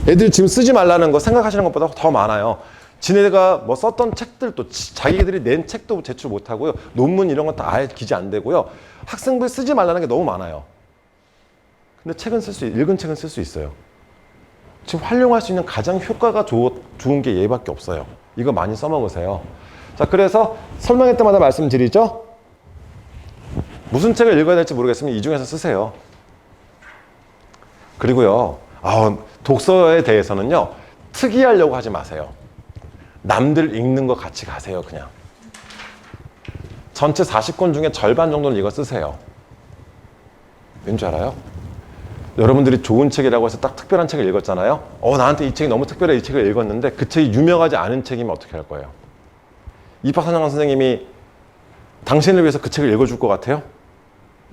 애들 지금 쓰지 말라는 거 생각하시는 것보다 더 많아요. 지네가 뭐 썼던 책들도 자기들이 낸 책도 제출 못 하고요. 논문 이런 건 다 아예 기재 안 되고요. 학생부에 쓰지 말라는 게 너무 많아요. 근데 읽은 책은 쓸 수 있어요. 지금 활용할 수 있는 가장 효과가 좋은 게 얘밖에 없어요. 이거 많이 써먹으세요. 자, 그래서 설명회 때마다 말씀드리죠. 무슨 책을 읽어야 될지 모르겠으면 이 중에서 쓰세요. 그리고요, 독서에 대해서는요, 특이하려고 하지 마세요. 남들 읽는 거 같이 가세요, 그냥. 전체 40권 중에 절반 정도는 이거 쓰세요. 왠지 알아요? 여러분들이 좋은 책이라고 해서 딱 특별한 책을 읽었잖아요. 나한테 이 책이 너무 특별해, 이 책을 읽었는데 그 책이 유명하지 않은 책이면 어떻게 할 거예요? 입학사정관 선생님이 당신을 위해서 그 책을 읽어줄 것 같아요?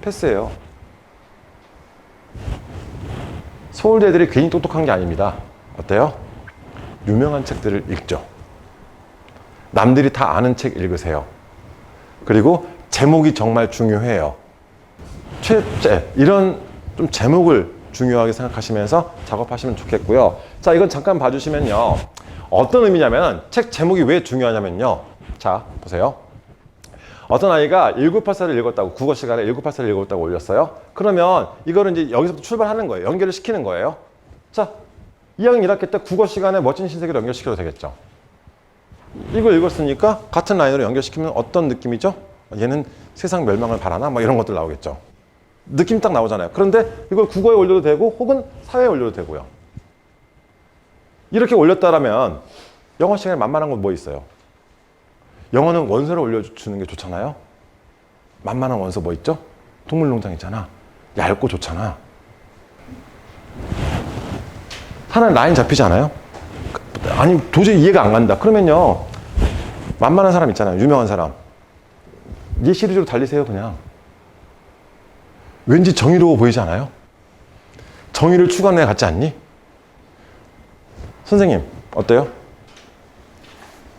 패스예요. 서울대 애들이 괜히 똑똑한 게 아닙니다. 어때요? 유명한 책들을 읽죠. 남들이 다 아는 책 읽으세요. 그리고 제목이 정말 중요해요. 이런 좀 제목을 중요하게 생각하시면서 작업하시면 좋겠고요. 자, 이건 잠깐 봐주시면요. 어떤 의미냐면, 책 제목이 왜 중요하냐면요. 자, 보세요. 어떤 아이가 1984를 읽었다고, 국어 시간에 1984를 읽었다고 올렸어요. 그러면 이거를 이제 여기서부터 출발하는 거예요. 연결을 시키는 거예요. 자, 2학년 1학기 때 국어 시간에 멋진 신세계를 연결시켜도 되겠죠. 이걸 읽었으니까 같은 라인으로 연결시키면 어떤 느낌이죠? 얘는 세상 멸망을 바라나? 뭐 이런 것들 나오겠죠. 느낌 딱 나오잖아요. 그런데 이걸 국어에 올려도 되고 혹은 사회에 올려도 되고요. 이렇게 올렸다라면 영어 시간에 만만한 건 뭐 있어요? 영어는 원서를 올려주는 게 좋잖아요. 만만한 원서 뭐 있죠? 동물농장 있잖아. 얇고 좋잖아. 하나는 라인 잡히지 않아요? 아니 도저히 이해가 안 간다. 그러면요 만만한 사람 있잖아요. 유명한 사람. 얘 시리즈로 달리세요 그냥. 왠지 정의로워 보이지 않아요? 정의를 추구하는 애 같지 않니? 선생님 어때요?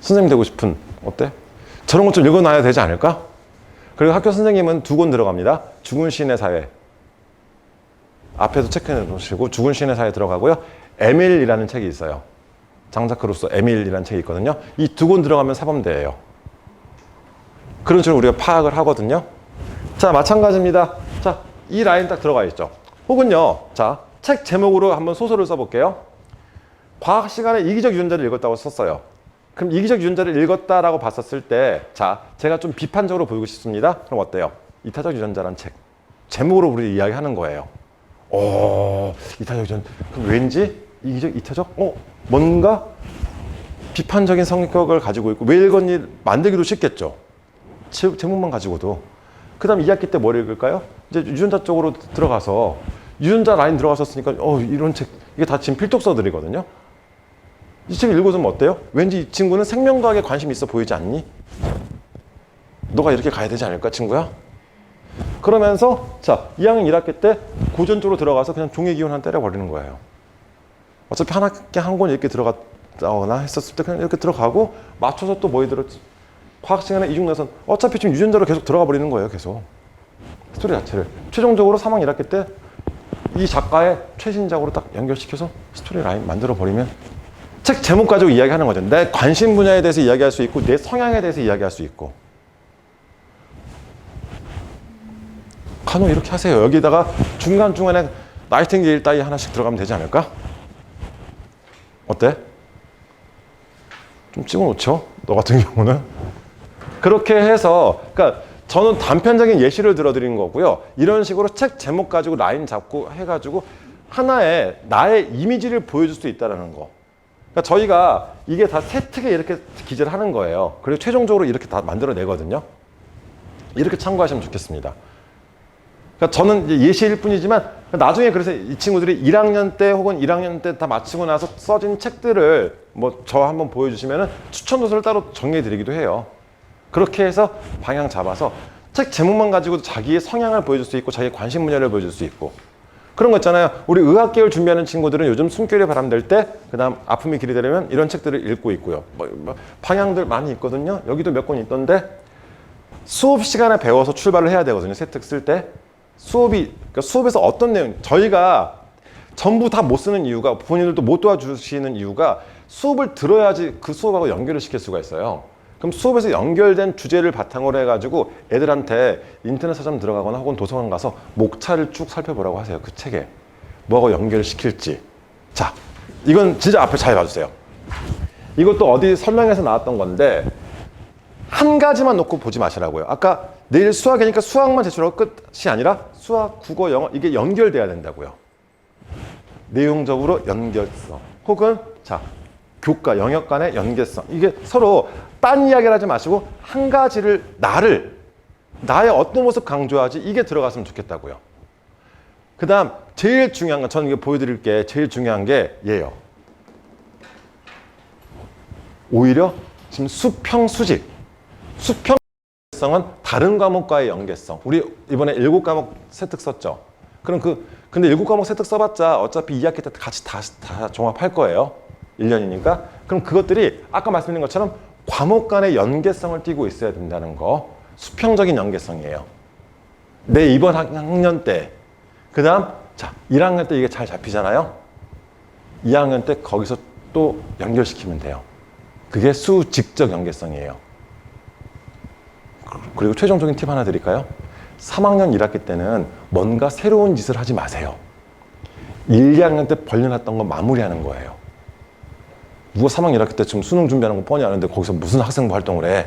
선생님 되고 싶은 어때? 저런 것 좀 읽어놔야 되지 않을까? 그리고 학교 선생님은 2권 들어갑니다. 죽은 시인의 사회. 앞에도 체크해 놓으시고 죽은 시인의 사회 들어가고요. 에밀이라는 책이 있어요. 장자크 루소 에밀이라는 책이 있거든요. 이 2권 들어가면 사범대예요. 그런 식으로 우리가 파악을 하거든요. 자, 마찬가지입니다. 자, 이 라인 딱 들어가 있죠. 혹은요, 자, 책 제목으로 한번 소설을 써볼게요. 과학 시간에 이기적 유전자를 읽었다고 썼어요. 그럼 이기적 유전자를 읽었다라고 봤었을 때, 자, 제가 좀 비판적으로 보이고 싶습니다. 그럼 어때요? 이타적 유전자라는 책. 제목으로 우리 이야기하는 거예요. 이타적 유전자. 그럼 왠지 이기적, 이타적? 뭔가 비판적인 성격을 가지고 있고, 왜 읽었니? 만들기도 쉽겠죠. 제목만 가지고도. 그 다음 2학기 때 뭘 읽을까요? 이제 유전자 쪽으로 들어가서, 유전자 라인 들어갔었으니까, 이런 책, 이게 다 지금 필독서들이거든요. 이 책 읽어주면 어때요? 왠지 이 친구는 생명과학에 관심이 있어 보이지 않니? 너가 이렇게 가야 되지 않을까, 친구야? 그러면서, 자, 2학년 1학기 때 고전 쪽으로 들어가서 그냥 종이 기운 하나 때려버리는 거예요. 어차피 한 학기 한 권 이렇게 들어갔다거나 했었을 때 그냥 이렇게 들어가고, 맞춰서 또 뭐 들었지? 과학 시간에 이중나선 어차피 지금 유전자로 계속 들어가 버리는 거예요, 계속. 스토리 자체를. 최종적으로 3학년 1학기 때 이 작가의 최신작으로 딱 연결시켜서 스토리 라인 만들어 버리면 책 제목 가지고 이야기하는 거죠. 내 관심 분야에 대해서 이야기할 수 있고 내 성향에 대해서 이야기할 수 있고. 간혹 이렇게 하세요. 여기다가 중간중간에 나이팅게일 따위 하나씩 들어가면 되지 않을까? 어때? 좀 찍어놓죠? 너 같은 경우는. 그렇게 해서 그러니까 저는 단편적인 예시를 들어드린 거고요. 이런 식으로 책 제목 가지고 라인 잡고 해가지고 하나의 나의 이미지를 보여줄 수 있다는 거. 그러니까 저희가 이게 다 세트게 이렇게 기재를 하는 거예요. 그리고 최종적으로 이렇게 다 만들어내거든요. 이렇게 참고하시면 좋겠습니다. 그러니까 저는 이제 예시일 뿐이지만 나중에 그래서 이 친구들이 1학년 때 혹은 1학년 때 다 마치고 나서 써진 책들을 뭐 저 한번 보여주시면은 추천 도서를 따로 정리해 드리기도 해요. 그렇게 해서 방향 잡아서 책 제목만 가지고도 자기의 성향을 보여줄 수 있고 자기의 관심 분야를 보여줄 수 있고 그런 거 있잖아요. 우리 의학계열 준비하는 친구들은 요즘 숨결이 바람될 때 그다음 아픔이 길이 되려면 이런 책들을 읽고 있고요. 뭐 방향들 많이 있거든요. 여기도 몇 권 있던데 수업 시간에 배워서 출발을 해야 되거든요. 새 책 쓸 때. 그러니까 수업에서 어떤 내용, 저희가 전부 다 못 쓰는 이유가 본인들도 못 도와주시는 이유가 수업을 들어야지 그 수업하고 연결을 시킬 수가 있어요. 그럼 수업에서 연결된 주제를 바탕으로 해가지고 애들한테 인터넷 서점 들어가거나 혹은 도서관 가서 목차를 쭉 살펴보라고 하세요. 그 책에. 뭐하고 연결을 시킬지. 자, 이건 진짜 앞에 잘 봐주세요. 이것도 어디 설명에서 나왔던 건데 한 가지만 놓고 보지 마시라고요. 아까 내일 수학이니까 수학만 제출하고 끝이 아니라 수학, 국어, 영어 이게 연결돼야 된다고요. 내용적으로 연결성. 혹은 자, 교과, 영역 간의 연계성. 이게 서로 딴 이야기를 하지 마시고 한 가지를 나의 어떤 모습 강조하지 이게 들어갔으면 좋겠다고요. 그 다음 제일 중요한 건 저는 이거 보여드릴 게 제일 중요한 게 얘예요. 오히려 지금 수평, 수직. 수평 연계성은 다른 과목과의 연계성. 우리 이번에 7과목 세특 썼죠. 그럼 근데 7과목 세특 써봤자 어차피 2학기 때 같이 다 종합할 거예요. 1년이니까. 그럼 그것들이 아까 말씀드린 것처럼 과목 간의 연계성을 띠고 있어야 된다는 거. 수평적인 연계성이에요. 내 이번 학년 때. 그 다음, 자, 1학년 때 이게 잘 잡히잖아요. 2학년 때 거기서 또 연결시키면 돼요. 그게 수직적 연계성이에요. 그리고 최종적인 팁 하나 드릴까요? 3학년 1학기 때는 뭔가 새로운 짓을 하지 마세요. 1, 2학년 때 벌려놨던 거 마무리하는 거예요. 누가 3학년 1학기 때 지금 수능 준비하는 거 뻔히 아는데 거기서 무슨 학생부 활동을 해?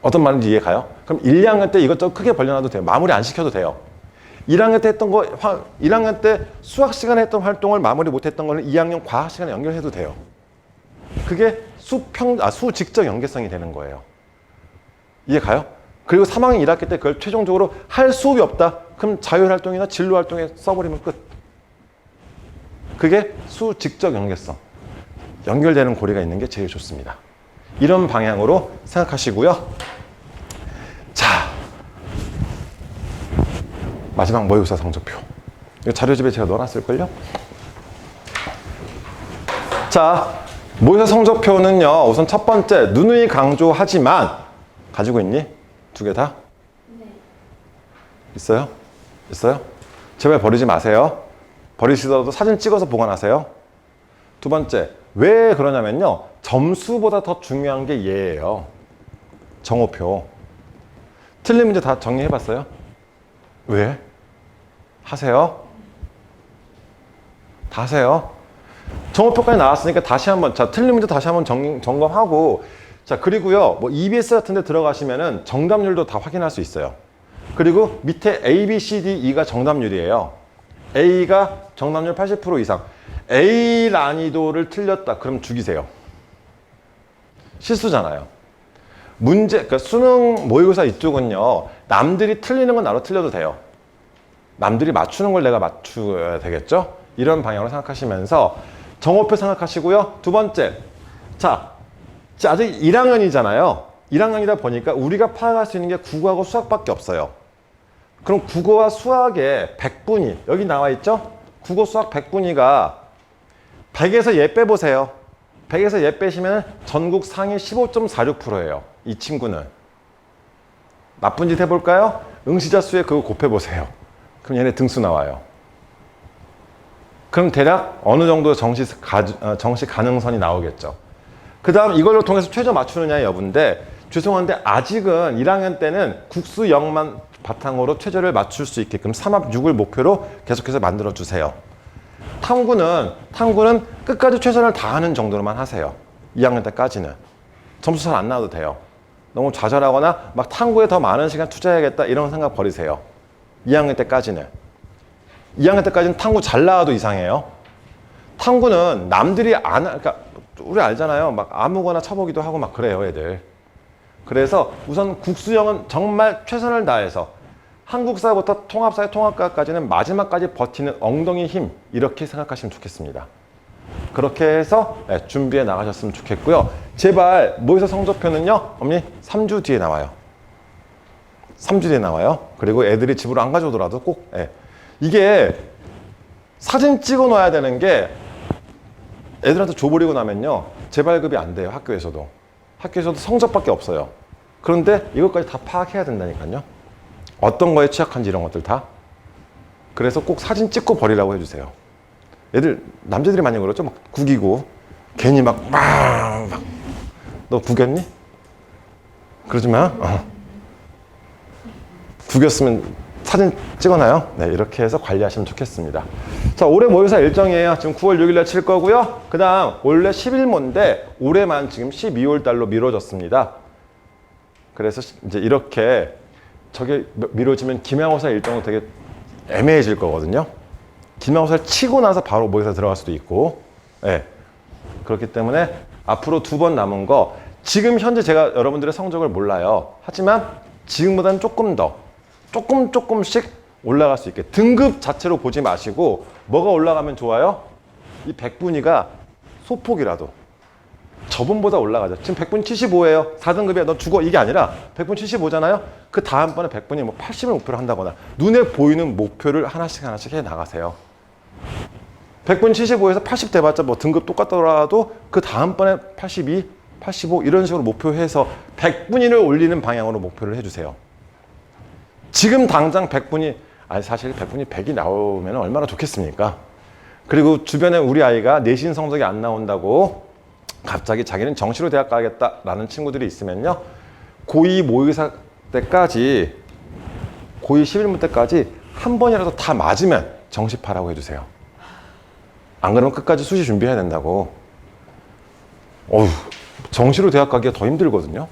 어떤 말인지 이해 가요? 그럼 1, 2학년 때 이것저것 크게 벌려놔도 돼요. 마무리 안 시켜도 돼요. 1학년 때 했던 거, 1학년 때 수학 시간에 했던 활동을 마무리 못했던 거는 2학년 과학 시간에 연결해도 돼요. 그게 수직적 연계성이 되는 거예요. 이해 가요? 그리고 3학년 1학기 때 그걸 최종적으로 할 수업이 없다. 그럼 자율활동이나 진로활동에 써버리면 끝. 그게 수직적 연계성. 연결되는 고리가 있는 게 제일 좋습니다. 이런 방향으로 생각하시고요. 자, 마지막 모의고사 성적표. 이거 자료집에 제가 넣어놨을걸요? 자, 모의고사 성적표는요. 우선 첫 번째, 누누이 강조하지만 가지고 있니? 두 개 다? 네. 있어요? 있어요? 제발 버리지 마세요. 버리시더라도 사진 찍어서 보관하세요. 두 번째, 왜 그러냐면요. 점수보다 더 중요한 게 얘예요. 정오표. 틀린 문제 다 정리해봤어요? 왜? 하세요? 다 하세요? 정오표까지 나왔으니까 다시 한번, 자, 틀린 문제 다시 한번 점검하고, 자, 그리고요, 뭐 EBS 같은 데 들어가시면은 정답률도 다 확인할 수 있어요. 그리고 밑에 A, B, C, D, E가 정답률이에요. A가 정답률 80% 이상. A 난이도를 틀렸다. 그럼 죽이세요. 실수잖아요. 문제, 그러니까 수능 모의고사 이쪽은요, 남들이 틀리는 건 나로 틀려도 돼요. 남들이 맞추는 걸 내가 맞춰야 되겠죠? 이런 방향으로 생각하시면서 정오표 생각하시고요. 두 번째, 자, 아직 1학년이잖아요. 1학년이다 보니까 우리가 파악할 수 있는 게 국어하고 수학밖에 없어요. 그럼 국어와 수학의 100분위, 여기 나와 있죠? 국어 수학 100분위가 100에서 얘 빼보세요. 100에서 얘 빼시면 전국 상위 15.46%예요. 이 친구는. 나쁜 짓 해볼까요? 응시자 수에 그거 곱해보세요. 그럼 얘네 등수 나와요. 그럼 대략 어느 정도 정시 가능선이 나오겠죠. 그 다음 이걸로 통해서 최저 맞추느냐 여부인데, 죄송한데 아직은 1학년 때는 국수 0만 바탕으로 최저를 맞출 수 있게끔 3합 6을 목표로 계속해서 만들어주세요. 탐구는 끝까지 최선을 다하는 정도로만 하세요. 2학년 때까지는. 점수 잘 안 나와도 돼요. 너무 좌절하거나 막 탐구에 더 많은 시간 투자해야겠다 이런 생각 버리세요. 2학년 때까지는. 2학년 때까지는 탐구 잘 나와도 이상해요. 탐구는 남들이 그러니까 우리 알잖아요. 막 아무거나 쳐보기도 하고 막 그래요, 애들. 그래서 우선 국수형은 정말 최선을 다해서 한국사부터 통합사회 통합과까지는 마지막까지 버티는 엉덩이 힘, 이렇게 생각하시면 좋겠습니다. 그렇게 해서 준비해 나가셨으면 좋겠고요. 제발 모의고사 성적표는요, 어머니 3주 뒤에 나와요. 3주 뒤에 나와요. 그리고 애들이 집으로 안 가져오더라도 꼭 이게 사진 찍어 놔야 되는 게, 애들한테 줘버리고 나면요 재발급이 안 돼요. 학교에서도 성적밖에 없어요. 그런데 이것까지 다 파악해야 된다니까요. 어떤 거에 취약한지 이런 것들 다. 그래서 꼭 사진 찍고 버리라고 해주세요. 애들 남자들이 많이 그러죠. 막 구기고 괜히 막 너 구겼니? 그러지 마. 구겼으면 사진 찍어놔요. 네, 이렇게 해서 관리하시면 좋겠습니다. 자, 올해 모의고사 일정이에요. 지금 9월 6일날 칠 거고요. 그 다음 원래 11모인데 올해만 지금 12월 달로 미뤄졌습니다. 그래서 이제 이렇게 저게 미뤄지면 기말고사 일정은 되게 애매해질 거거든요. 기말고사를 치고 나서 바로 모의고사 들어갈 수도 있고, 그렇기 때문에 앞으로 2번 남은 거, 지금 현재 제가 여러분들의 성적을 몰라요. 하지만 지금보다는 조금씩 올라갈 수 있게 등급 자체로 보지 마시고, 뭐가 올라가면 좋아요? 이 100분위가 소폭이라도 저번보다 올라가죠. 지금 100분 75예요. 4등급이야. 너 죽어. 이게 아니라 100분 75잖아요. 그 다음번에 100분이 뭐 80을 목표로 한다거나 눈에 보이는 목표를 하나씩 해 나가세요. 100분 75에서 80 돼봤자 뭐 등급 똑같더라도 그 다음번에 82, 85 이런 식으로 목표해서 100분위를 올리는 방향으로 목표를 해주세요. 지금 당장 100분위, 사실 100분위 100이 나오면 얼마나 좋겠습니까? 그리고 주변에 우리 아이가 내신 성적이 안 나온다고 갑자기 자기는 정시로 대학 가겠다라는 친구들이 있으면요, 고2 모의고사 때까지, 고2 11문 때까지 한 번이라도 다 맞으면 정시파라고 해주세요. 안 그러면 끝까지 수시 준비해야 된다고. 정시로 대학 가기가 더 힘들거든요.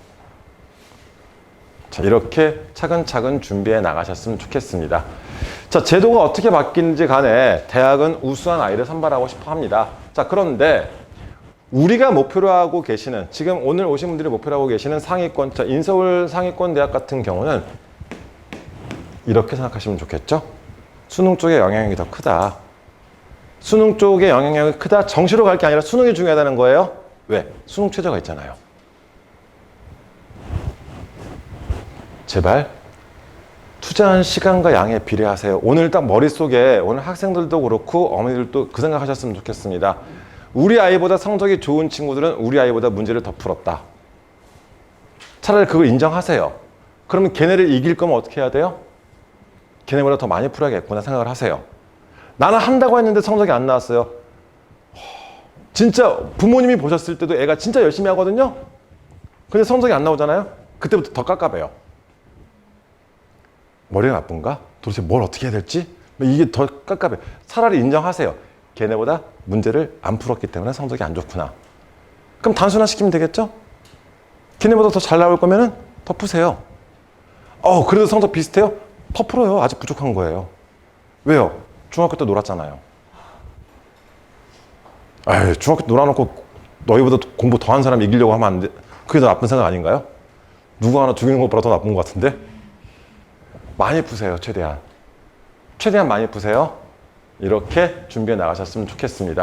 자, 이렇게 차근차근 준비해 나가셨으면 좋겠습니다. 자, 제도가 어떻게 바뀌는지 간에 대학은 우수한 아이를 선발하고 싶어 합니다. 자, 그런데 우리가 목표로 하고 계시는, 지금 오늘 오신 분들이 목표로 하고 계시는 상위권, 자, 인서울 상위권 대학 같은 경우는 이렇게 생각하시면 좋겠죠? 수능 쪽에 영향력이 더 크다. 수능 쪽에 영향력이 크다. 정시로 갈 게 아니라 수능이 중요하다는 거예요. 왜? 수능 최저가 있잖아요. 제발 투자한 시간과 양에 비례하세요. 오늘 딱 머릿속에 오늘 학생들도 그렇고 어머니들도 그 생각하셨으면 좋겠습니다. 우리 아이보다 성적이 좋은 친구들은 우리 아이보다 문제를 더 풀었다. 차라리 그걸 인정하세요. 그러면 걔네를 이길 거면 어떻게 해야 돼요? 걔네보다 더 많이 풀어야겠구나 생각을 하세요. 나는 한다고 했는데 성적이 안 나왔어요. 진짜 부모님이 보셨을 때도 애가 진짜 열심히 하거든요. 근데 성적이 안 나오잖아요. 그때부터 더 깝깝해요. 머리가 나쁜가? 도대체 뭘 어떻게 해야 될지? 이게 더 깝깝해요. 차라리 인정하세요. 걔네보다 문제를 안 풀었기 때문에 성적이 안 좋구나. 그럼 단순화시키면 되겠죠? 걔네보다 더 잘 나올 거면은 더 푸세요. 그래도 성적 비슷해요? 더 풀어요. 아직 부족한 거예요. 왜요? 중학교 때 놀았잖아요. 에이, 중학교 때 놀아놓고 너희보다 공부 더 한 사람 이기려고 하면 안 돼. 그게 더 나쁜 생각 아닌가요? 누구 하나 죽이는 것보다 더 나쁜 것 같은데? 많이 푸세요, 최대한. 최대한 많이 푸세요. 이렇게 준비해 나가셨으면 좋겠습니다.